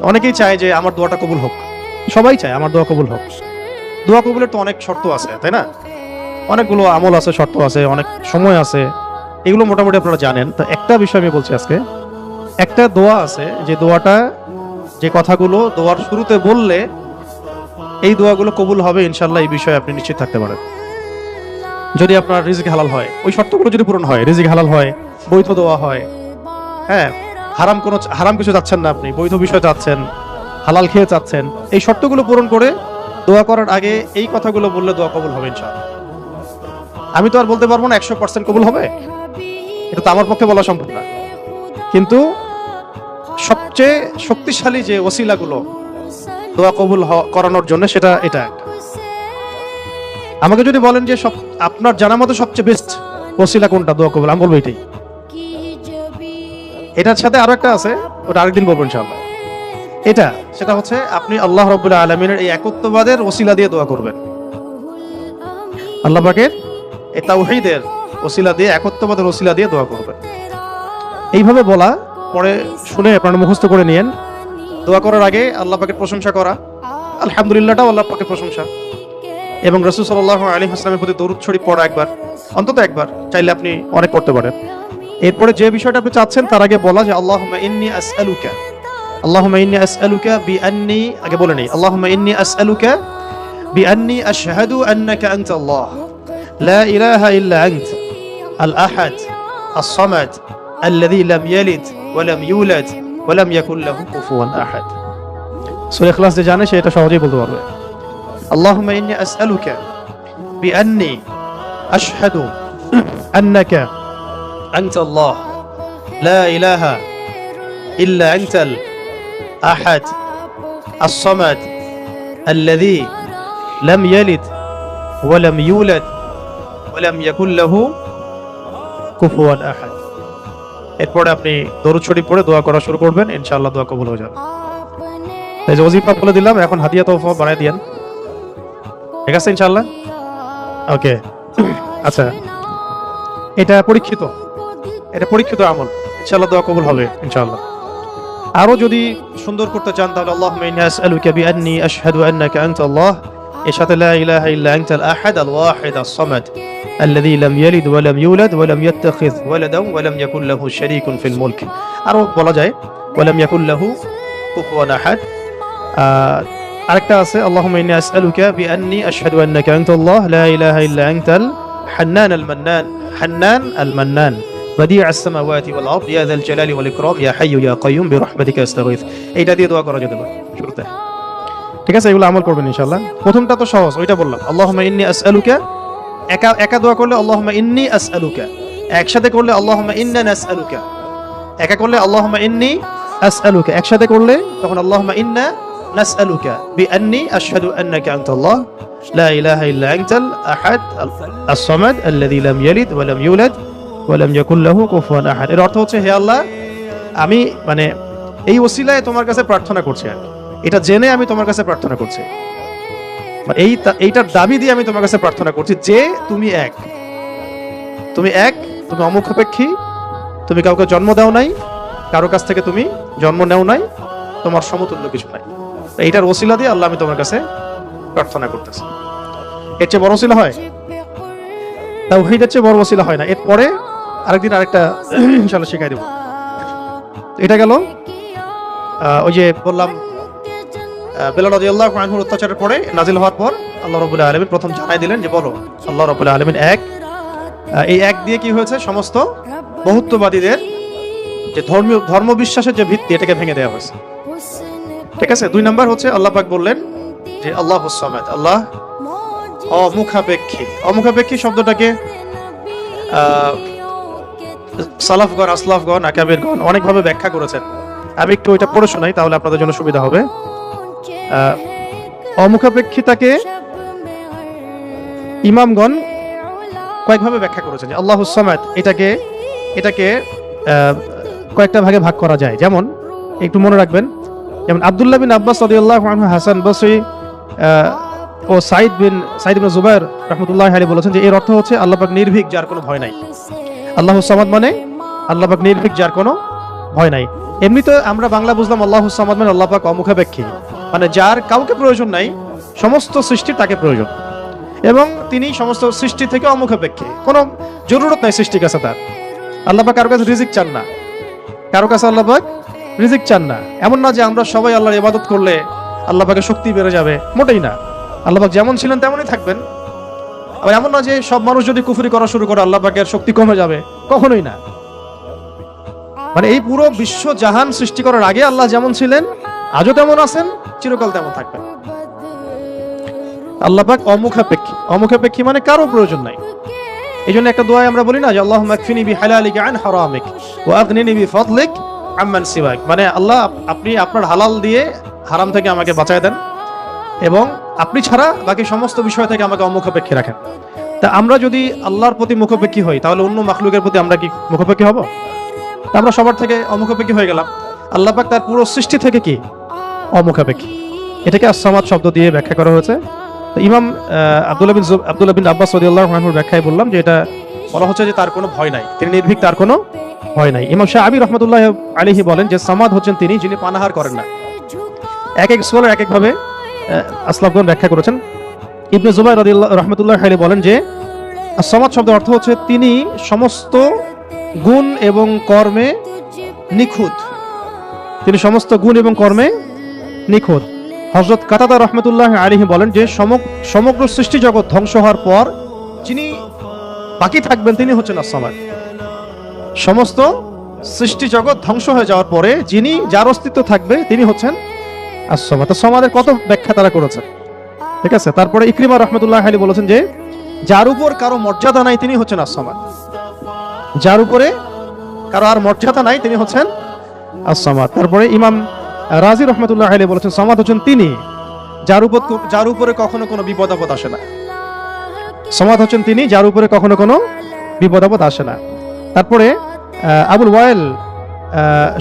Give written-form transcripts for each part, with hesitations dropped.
অনেকেই চায় যে আমার দোয়াটা কবুল হোক, সবাই চায় আমার দোয়া কবুল হোক। দোয়া কবুলের তো অনেক শর্ত আছে, তাই না? অনেকগুলো আমল আছে, শর্ত আছে, অনেক সময় আছে, এগুলো মোটামুটি আপনারা জানেন। তো একটা বিষয় আমি বলছি আজকে, একটা দোয়া আছে যে দোয়াটা, যে কথাগুলো দোয়ার শুরুতে বললে এই দোয়াগুলো কবুল হবে ইনশাল্লাহ, এই বিষয়ে আপনি নিশ্চিত থাকতে পারেন। যদি আপনার রিজিক হালাল হয়, ওই শর্তগুলো যদি পূরণ হয়, রিজিক হালাল হয়, বৈধ দোয়া হয়, হ্যাঁ, হারাম কিছু চাচ্ছেন না, আপনি বৈধ বিষয় চাচ্ছেন, হালাল খেয়ে চাচ্ছেন, এই শর্তগুলো পূরণ করে দোয়া করার আগে এই কথাগুলো বললে দোয়া কবুল হবে ইনশাআল্লাহ। আমি তো আর বলতে পারবো না 100% কবুল হবে, এটা তো আমার পক্ষে বলা সম্ভব না, কিন্তু সবচেয়ে শক্তিশালী যে ওসিলাগুলো দোয়া কবুল করানোর জন্য, সেটা এটা একটা। আমাকে যদি বলেন যে আপনার জানা মতো সবচেয়ে বেস্ট ওসিলা কোনটা দোয়া কবুল, আমি বলবো এটাই। এটার সাথে আরো একটা আছে, ওটা আরেকদিন বলবো ইনশাআল্লাহ। সেটা হচ্ছে আপনি আল্লাহ রাব্বুল আলামিনের এই একত্ববাদের ওসিলা দিয়ে দোয়া করবেন। আল্লাহ পাকের এই তাওহীদের ওসিলা দিয়ে, একত্ববাদের ওসিলা দিয়ে দোয়া করবেন। এইভাবে বলা, পরে শুনে আপনারা মুখস্থ করে নিয়েন। দোয়া করার আগে আল্লাহ পাকের প্রশংসা করা, আলহামদুলিল্লাহটাও আল্লাহ পাকের প্রশংসা, এবং রাসূল সাল্লাল্লাহু আলাইহি ওয়াসাল্লামের প্রতি দরুদ শরীফ পড়া একবার, অন্তত একবার, চাইলে আপনি অনেক পড়তে পারেন। এরপরে যে বিষয়টা আপনি চাচ্ছেন তার আগে বলা যে আল্লাহুম্মা ইন্নী আসআলুকা, আল্লাহুম্মা ইন্নী আসআলুকা বিআন্নী, আগে বলে নেই, আল্লাহুম্মা ইন্নী আসআলুকা বিআন্নী আশহাদু আন্নাকা আনতাল্লাহ লা ইলাহা ইল্লা আনত আল আহাদ আস সামাদ আল্লাযী লাম ইয়ালিদ ওয়া লাম ইউলাদ ওয়া লাম ইয়াকুল লাহু কুফুয়ান আহাদ। সূরা ইখলাস যে জানে সে এটা সহজেই বলতে পারবে। আল্লাহুম্মা ইন্নী আসআলুকা বিআন্নী আশহাদু আন্নাকা আনতাল্লাহ লা ইলাহা ইল্লা আনতাল আহাদ আস সামাদ আল্লাযী লাম ইয়ালিদ ওয়া লাম ইউলাদ ওয়া লাম ইয়াকুল লাহু কুফুয়ান আহাদ। এরপরে আপনি দরুদ শরীফ পড়ে দোয়া করা শুরু করবেন, ইনশাআল্লাহ দোয়া কবুল হয়ে যাবে। এই যে ওজিফা বলে দিলাম, এখন হাদিয়া তোফা বানাই দিয়েন, ঠিক আছে ইনশাআল্লাহ? ওকে, আচ্ছা, এটা পরীক্ষিত আমল, ইনশাআল্লাহ দোয়া কবুল হবে ইনশাআল্লাহ। আরো যদি সুন্দর করতে চান তাহলে আল্লাহুম্মা ইন্নী আসআলুকা বিআন্নী আশহাদু আন্নাকা আনতাল্লাহ, এর সাথে লা ইলাহা ইল্লা আনতাল আহাদ আল ওয়াহিদ আস সামাদ আল্লাযী লাম ইয়ালিদ ওয়া লাম ইউলাদ ওয়া লাম ইয়াত্তাখিয ওয়ালাদান ওয়া লাম ইয়াকুল লাহু শারীকুন ফিল মুলক। আরো বলা যায় ওয়া লাম ইয়াকুল লাহু কুফুয়ান আহাদ। আরেকটা আছে আল্লাহুম্মা ইন্নী আসআলুকা বিআন্নী আশহাদু আন্নাকা আনতাল্লাহ লা ইলাহা ইল্লা আনতাল হান্নান আল মান্নান بديع السماوات والأرض يا ذا الجلال والإكرام يا حي يا قيوم برحمتك أستغيث। এইটা দিয়ে দোয়া করা যেতে পারে শুরুতে, ঠিক আছে? এগুলো আমল করবেন ইনশাআল্লাহ। প্রথমটা তো সহজ, ওইটা বললাম, আল্লাহুম্মা ইন্নী আসআলুকা। একা দোয়া করলে আল্লাহুম্মা ইন্নী আসআলুকা, একসাথে করলে আল্লাহুম্মা ইন্না নাসআলুকা। একা করলে আল্লাহুম্মা ইন্নী আসআলুকা, একসাথে করলে তখন আল্লাহুম্মা ইন্না নাসআলুকা বিআন্নী আশহাদু আন্নাকা আনতাল্লাহ লা ইলাহা ইল্লা আনতাল আহাদ আস সামাদ আল্লাযী লাম ইয়ালিদ ওয়া লাম ইউলাদ ওয়া লাম ইয়াকুল লাহু কুফুয়ান আহাদ। এর অর্থ হচ্ছে, হে আল্লাহ, আমি এই ওসিলায় তোমার কাছে প্রার্থনা করছি, এটা জেনে আমি তোমার কাছে প্রার্থনা করছি, এইটার দাবি দিয়ে আমি তোমার কাছে প্রার্থনা করছি যে তুমি এক, তুমি অমুখাপেক্ষী, তুমি কাউকে জন্ম দাও নাই, কারো কাছ থেকে তুমি জন্ম নেও নাই, তোমার সমতুল্য কিছু নাই। এইটার ওসিলা দিয়ে আল্লাহ আমি তোমার কাছে প্রার্থনা করতেছি। এর চেয়ে বড় ওসিলা হয়? তাওহীদের চেয়ে বড় ওসিলা হয় না। এরপরে আরেকদিন আরেকটা ইনশাআল্লাহ শিখাই দেব। এটা গেল ওই যে বললাম বেলাল রাদিয়াল্লাহু আনহুর অত্যাচারের পরে নাজিল হওয়ার পর আল্লাহ রাব্বুল আলামিন প্রথম জানাই দিলেন যে বলো আল্লাহ রাব্বুল আলামিন এক। এই এক দিয়ে কি হয়েছে, সমস্ত বহুত্ববাদীদের যে ধর্ম বিশ্বাসের যে ভিত্তি, এটাকে ভেঙে দেওয়া হয়েছে, ঠিক আছে? 2 নাম্বার হচ্ছে আল্লাহ পাক বললেন যে আল্লাহুস সামাদ, আল্লাহ অমুখাপেক্ষী শব্দটাকে সালাফগণ, আসলাফগণ, আকাবিরগণ অনেকভাবে ব্যাখ্যা করেছেন। আমি একটু ওইটা পড়ে শোনাই, তাহলে আপনাদের জন্য সুবিধা হবে। অমুখাপেক্ষিতাকে ইমামগণ কয়েকভাবে ব্যাখ্যা করেছেন। আল্লাহুস সামাদ এটাকে কয়েকটা ভাগে ভাগ করা যায়। যেমন একটু মনে রাখবেন, যেমন আব্দুল্লাহ বিন আব্বাস রাদিয়াল্লাহু আনহু, হাসান বসরি ও সাইদ ইবনে জুবাইর রাহমাতুল্লাহি আলাইহি বলেছেন যে এর অর্থ হচ্ছে আল্লাহ পাক নির্ভীক, যার কোনো ভয় নাই। আল্লাহুস সামাদ মানে আল্লাহ পাক নির্ভীক, যার কোনো ভয় নাই। এমনিতে আমরা বাংলা বুঝলাম আল্লাহুস সামাদ মানে আল্লাহ পাক অমুখাপেক্ষী, মানে যার কাউকে প্রয়োজন নাই, সমস্ত সৃষ্টির তাকে প্রয়োজন, এবং তিনি সমস্ত সৃষ্টি থেকে অমুখাপেক্ষী, কোনো জরুরত নাই সৃষ্টির কাছে তার। আল্লাহ পাক কারো কাছে রিজিক চান না, কারো কাছে আল্লাহ পাক রিজিক চান না। এমন না যে আমরা সবাই আল্লাহর ইবাদত করলে আল্লাহ পাকের শক্তি বেড়ে যাবে, মোটেই না। আল্লাহ পাক যেমন ছিলেন তেমনই থাকবেন। আবার এমন না যে সব মানুষ যদি কুফরি করা শুরু করে আল্লাহ পাকের শক্তি কমে যাবে, কখনোই না। মানে এই পুরো বিশ্ব জাহান সৃষ্টি করার আগে আল্লাহ যেমন ছিলেন, আজও তেমন আছেন, চিরকাল তেমন থাকবেন। আল্লাহ পাক অমুখাপেক্ষী। অমুখাপেক্ষী মানে কারো প্রয়োজন নাই। এই জন্য একটা দোয়ায় আমরা বলি না যে আল্লাহুম্মা আকফিনি বিহালালিকা আন হারামিক ওয়া আগনিনি বিফাদলিক আম্মান সিওয়াক, মানে আল্লাহ আপনি আপনার হালাল দিয়ে হারাম থেকে আমাকে বাঁচায় দেন, এবং আপনি ছাড়া বাকি সমস্ত বিষয় থেকে আমাকে অমুখাপেক্ষী রাখেন। তা আমরা যদি আল্লাহর প্রতি মুখাপেক্ষী হই, তাহলে অন্য মাখলুকের প্রতি আমরা কি মুখাপেক্ষী হব? আমরা সবার থেকে অমুখাপেক্ষী হয়ে গেলাম। আল্লাহ পাক তার পুরো সৃষ্টি থেকে কি অমুখাপেক্ষী। এটাকে as-সামাদ শব্দ দিয়ে ব্যাখ্যা করা হয়েছে। তো ইমাম আব্দুল্লাহ বিন আব্বাস রাদিয়াল্লাহু আনহুর ব্যাখ্যায় বললাম যে এটা বলা হচ্ছে যে তার কোনো ভয় নাই, তিনি নির্ভীক, তার কোনো ভয় নাই। ইমাম শাআবী রাহমাতুল্লাহ আলাইহি বলেন যে সামাদ হচ্ছেন তিনি যিনি পানাহার করেন না। এক এক স্কলার এক একভাবে আসলাফগণ ব্যাখ্যা করেছেন। ইবনে জুবাইর রাদিয়াল্লাহু রাহমাতুল্লাহ আলাইহি বলেন যে as-সামাদ শব্দের অর্থ হচ্ছে তিনি সমস্ত গুণ এবং কর্মে নিখুঁত, তিনি সমস্ত গুণ এবং কর্মে নিখুঁত। হযরত কাতাদা রাহমাতুল্লাহ আলাইহি বলেন যে সমগ্র সৃষ্টি জগৎ ধ্বংস হওয়ার পর যিনি বাকি থাকবেন তিনি হচ্ছেন as-সামাদ। সমস্ত সৃষ্টি জগৎ ধ্বংস হয়ে যাওয়ার পরে যিনি, যার অস্তিত্ব থাকবে তিনি হচ্ছেন as-সামাদ। সামাদের কত ব্যাখ্যা তারা করেছেন, ঠিক আছে। তারপরে ইকরিমা রাহমাতুল্লাহ আলাইহি বলেছেন যে যার উপর কারো মর্যাদা নাই তিনি হচ্ছেন as-সামাদ, যার উপরে কারো আর মর্যাদা নাই তিনি হচ্ছেন as-সামাদ। তারপরে ইমাম রাজি রহমতুল্লাহ আলাইহি বলেছেন সামাদ হচ্ছেন তিনি যার উপরে কখনো কোনো বিপদ আপদ আসে না। সামাদ হচ্ছেন তিনি যার উপরে কখনো কোনো বিপদ আপদ আসে না। তারপরে আবুল ওয়াইল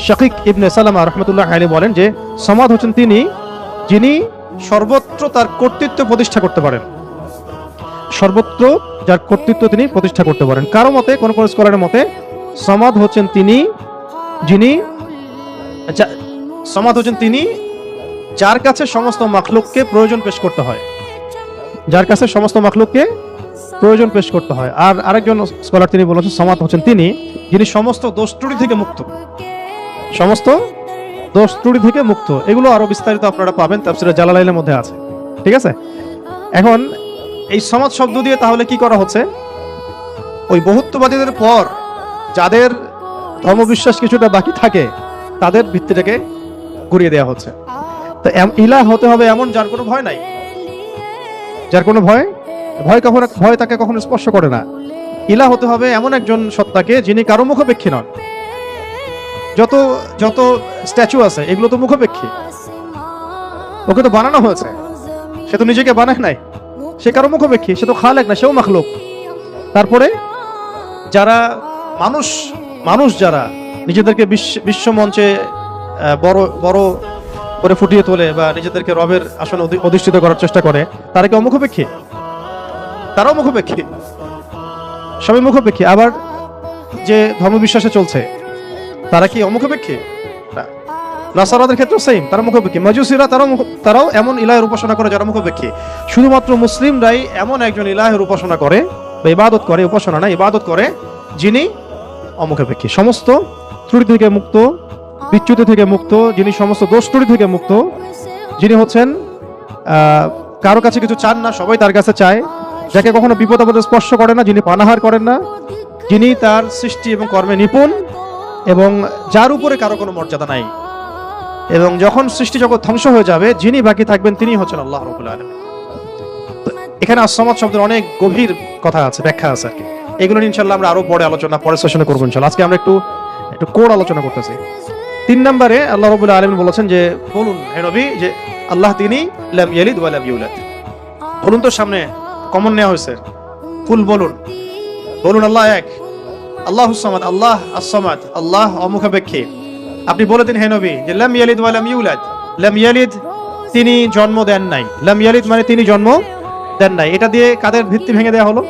শাকিক ইবনে সালামা রহমতুল্লাহ আলাইহি বলেন যে সামাদ হচ্ছেন তিনি যিনি সর্বত্র তার কর্তৃত্ব প্রতিষ্ঠা করতে পারেন, সর্বত্র যার কর্তৃত্ব তিনি প্রতিষ্ঠা করতে পারেন। কারো মতে, কোন কোন স্কলারের মতে সামাদ হচ্ছেন তিনি যিনি, সামাদ হচ্ছেন তিনি যার কাছে সমস্ত মাখলুককে প্রয়োজন পেশ করতে হয়, যার কাছে সমস্ত মাখলুককে প্রয়োজন পেশ করতে হয়। আর আরেকজন স্কলার তিনি বলেছেন সামাদ হচ্ছেন তিনি যিনি সমস্ত দোষ ত্রুটি থেকে মুক্ত, সমস্ত দোষ ত্রুটি থেকে মুক্ত। এগুলো আরো বিস্তারিত আপনারা পাবেন তাফসীরে জালালাইনের মধ্যে আছে, ঠিক আছে। এখন এই সামাদ শব্দ দিয়ে তাহলে কি করা হচ্ছে, ওই বহুত্ববাদীদের পর যাদের ধর্মবিশ্বাস কিছুটা বাকি থাকে তাদের ভিত্তিটাকে ঘুরিয়ে দেওয়া হচ্ছে। তো ইলাহ হতে হবে এমন যার কোনো ভয় নাই, যার কোনো ভয় তাকে কখনো স্পর্শ করে না। ইলাহ হতে হবে এমন একজন সত্তাকে যিনি কারো মুখাপেক্ষী নন। যত যত স্ট্যাচু আছে এগুলো তো মুখাপেক্ষী, ওকে তো বানানো হয়েছে, সে তো নিজেকে বানায় নাই, সে কারো মুখাপেক্ষী, সে তো খালেক না, সেও মাখলুক। তারপরে যারা মানুষ যারা নিজেদেরকে বিশ্ব মঞ্চে বড় বড় করে ফুটিয়ে তোলে বা নিজেদেরকে রবের আসনে অধিষ্ঠিত করার চেষ্টা করে, তারা কি অমুখাপেক্ষী? তারাও মুখাপেক্ষী, সবাই মুখাপেক্ষী। আবার যে ধর্মবিশ্বাসে চলছে তারা কি অমুখাপেক্ষী? নাসারাদের ক্ষেত্রে সেম, তারা মুখাপেক্ষী। মাজুসিরা তারাও এমন ইলাহের উপাসনা করে যারা মুখাপেক্ষী। শুধুমাত্র মুসলিমরাই এমন একজন ইলাহের উপাসনা করে বা ইবাদত করে, উপাসনা না ইবাদত করে, যিনি অমুখাপেক্ষী, সমস্ত ত্রুটি থেকে মুক্ত, বিচ্যুতি থেকে মুক্ত, যিনি সমস্ত দোষ ত্রুটি থেকে মুক্ত, যিনি হচ্ছেন কারো কাছে কিছু চান না, সবাই তার কাছে চায়, যাকে কখনো বিপদ আপদে স্পর্শ করে না, যিনি পানাহার করেন না, যিনি তার সৃষ্টি এবং কর্মে নিপুণ, এবং যার উপরে কারো কোনো মর্যাদা নাই। এবং যখন সৃষ্টি জগৎ ধ্বংস হয়ে যাবে যিনি বাকি থাকবেন তিনি হচ্ছেন আল্লাহ রাব্বুল আলামিন। এখানে as-সামাদ শব্দের অনেক গভীর কথা আছে, ব্যাখ্যা আছে আর কি। এগুলো ইনশাআল্লাহ আমরা আরো পরে আলোচনা, পরের সেশনে করব ইনশাআল্লাহ। আজকে আমরা একটু কোড আলোচনা করতেছি। 3 নম্বরে আল্লাহ রাব্বুল আলামিন বলেছেন যে বলুন হে নবী যে আল্লাহ তিনি লাম ইয়ালিদ ওয়া লাম ইউলাদ। বলুন তো, সামনে কমন নেওয়া হয়েছে, কুল বলুন আল্লাহ এক, আল্লাহুস সামাদ, আল্লাহ as-সামাদ, আল্লাহ অমুখাপেক্ষী। আপনি বলে দিন হে নবী যে লাম ইয়ালিদ ওয়া লাম ইউলাদ। লাম ইয়ালিদ তিনি জন্ম দেন নাই, লাম ইয়ালিদ মানে তিনি জন্ম দেন নাই। এটা দিয়ে কাদের ভিত্তি ভেঙে দেওয়া হলো?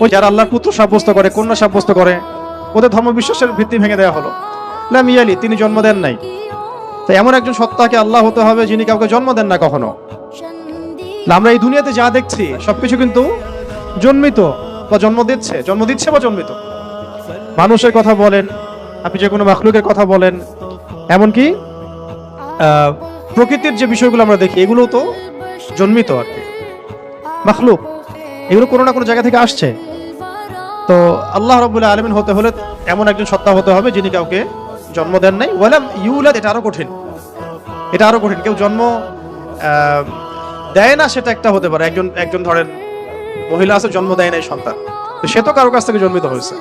ওই যারা আল্লাহর পুত্র সাব্যস্ত করে, কন্যা সাব্যস্ত করে, ওদের ধর্মবিশ্বাসের ভিত্তি ভেঙে দেওয়া হলো। লাম ইয়ালিদ, তিনি জন্ম দেন নাই। তো এমন একজন সত্তাকে আল্লাহ হতে হবে যিনি কাউকে জন্ম দেন না কখনো। আমরা এই দুনিয়াতে যা দেখছি সবকিছু কিন্তু জন্মিত বা জন্ম দিচ্ছে বা জন্মিত। মানুষের কথা বলেন, আপনি যে কোনো মাখলুকের কথা বলেন, এমনকি প্রকৃতির যে বিষয়গুলো আমরা দেখি এগুলো তো জন্মিত আর কি, মাখলুক, এগুলো কোনো না কোনো জায়গা থেকে আসছে। তো আল্লাহ রাব্বুল আলামিন হতে হলে এমন একজন সত্তা হতে হবে যিনি কাউকে জন্ম দেন নাই। ওয়ালাম ইউলাদ, এটা আরো কঠিন, এটা আরো কঠিন। কেউ জন্ম দেয় না সেটা একটা হতে পারে, একজন ধরেন মহিলা আছে জন্ম দেয় নাই সন্তান, তো সে তো কারো কাছ থেকে জন্মিত হয়েছে।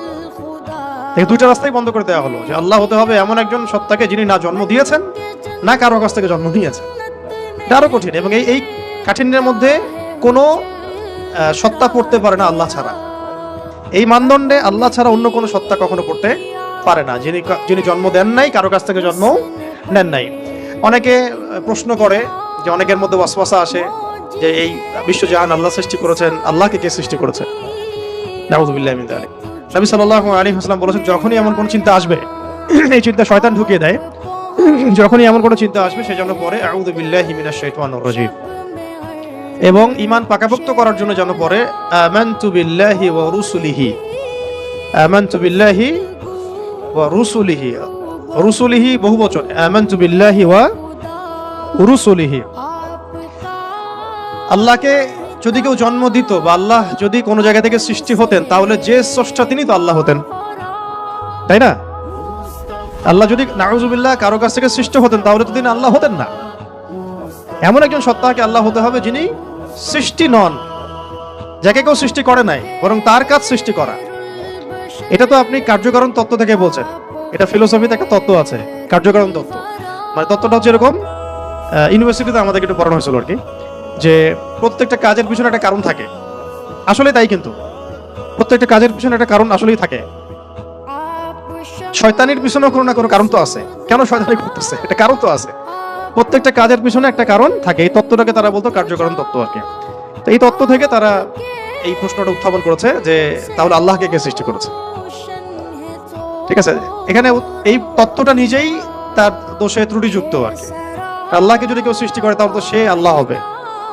দুইটা রাস্তাই বন্ধ করে দেওয়া হলো, যে আল্লাহ হতে হবে এমন একজন সত্তাকে যিনি না জন্ম দিয়েছেন না কারো কাছ থেকে জন্ম নিয়েছেন। এটা আরো কঠিন, এবং এই কাঠিন্যের মধ্যে কোনো সত্তা পড়তে পারে না আল্লাহ ছাড়া। এই মানদণ্ডে আল্লাহ ছাড়া অন্য কোনো সত্তা কখনো পড়তে পারে না, যিনি জন্ম দেন নাই, কারো কাছ থেকে জন্ম নেন নাই। অনেকে প্রশ্ন করে, যে অনেকের মধ্যে ওয়াসওয়াসা আসে যে এই বিশ্বজাহান আল্লাহ সৃষ্টি করেছেন, আল্লাহকে কে সৃষ্টি করেছেন? নাউযুবিল্লাহি মিন যালিক। নবী সাল্লাল্লাহু আলাইহি ওয়াসাল্লাম বলেছেন, যখনই এমন কোন চিন্তা আসবে, এই চিন্তা শয়তান ঢুকিয়ে দেয়, যখনই এমন কোন চিন্তা আসবে সেজন্য পরে আউযু বিল্লাহি মিনাশ শাইতানির রাজীম, এবং ঈমান পাকাপোক্ত করার জন্য যেন পরে আমানতু বিল্লাহি ওয়া রুসুলিহি, আমানতু বিল্লাহি ওয়া রুসুলিহি, রুসুলিহি বহুবচন, আমানতু বিল্লাহি ওয়া রুসুলিহি। আল্লাহকে যদি কেউ জন্ম দিত বা আল্লাহ যদি কোনো জায়গা থেকে সৃষ্টি হতেন, তাহলে যে স্রষ্টা তিনি তো আল্লাহ হতেন, তাই না? আল্লাহ যদি নাউযুবিল্লাহ কারো কাছ থেকে সৃষ্টি হতেন তাহলে তো তিনি আল্লাহ হতেন না। এমন একজন সত্তাকে আল্লাহ হতে হবে যিনি সৃষ্টি নন, যাকে কেউ সৃষ্টি করে নাই, বরং তার কাজ সৃষ্টি করা। এটা তো আপনি কার্যকারণ তত্ত্ব থেকে বলছেন, এটা ফিলোসফিতে একটা তত্ত্ব আছে, কার্যকারণ তত্ত্ব। মানে তত্ত্বটা হচ্ছে এরকম, ইউনিভার্সিটিতে আমাদেরকে একটু পড়ানো হয়েছিল আর কি, যে প্রত্যেকটা কাজের পিছনে একটা কারণ থাকে। আসলে তাই, কিন্তু প্রত্যেকটা কাজের পিছনে একটা কারণ আসলেই থাকে। শয়তানির পিছনেও কোনো না কোনো কারণ তো আছে, কেন শয়তানি করতেছে এটা কারণ তো আছে। প্রত্যেকটা কাজের পিছনে একটা কারণ থাকে। এই তত্ত্বটাকে তারা বলতো কার্যকারণ তত্ত্ব আর কি। তো এই তত্ত্ব থেকে তারা এই প্রশ্নটা উত্থাপন করেছে যে তাহলে আল্লাহকে কে সৃষ্টি করেছে? ঠিক আছে, এখানে এই তত্ত্বটা নিজেই তার দোষে ত্রুটিযুক্ত আর কি। আল্লাহকে যদি কেউ সৃষ্টি করে তাহলে তো সে আল্লাহ হবে,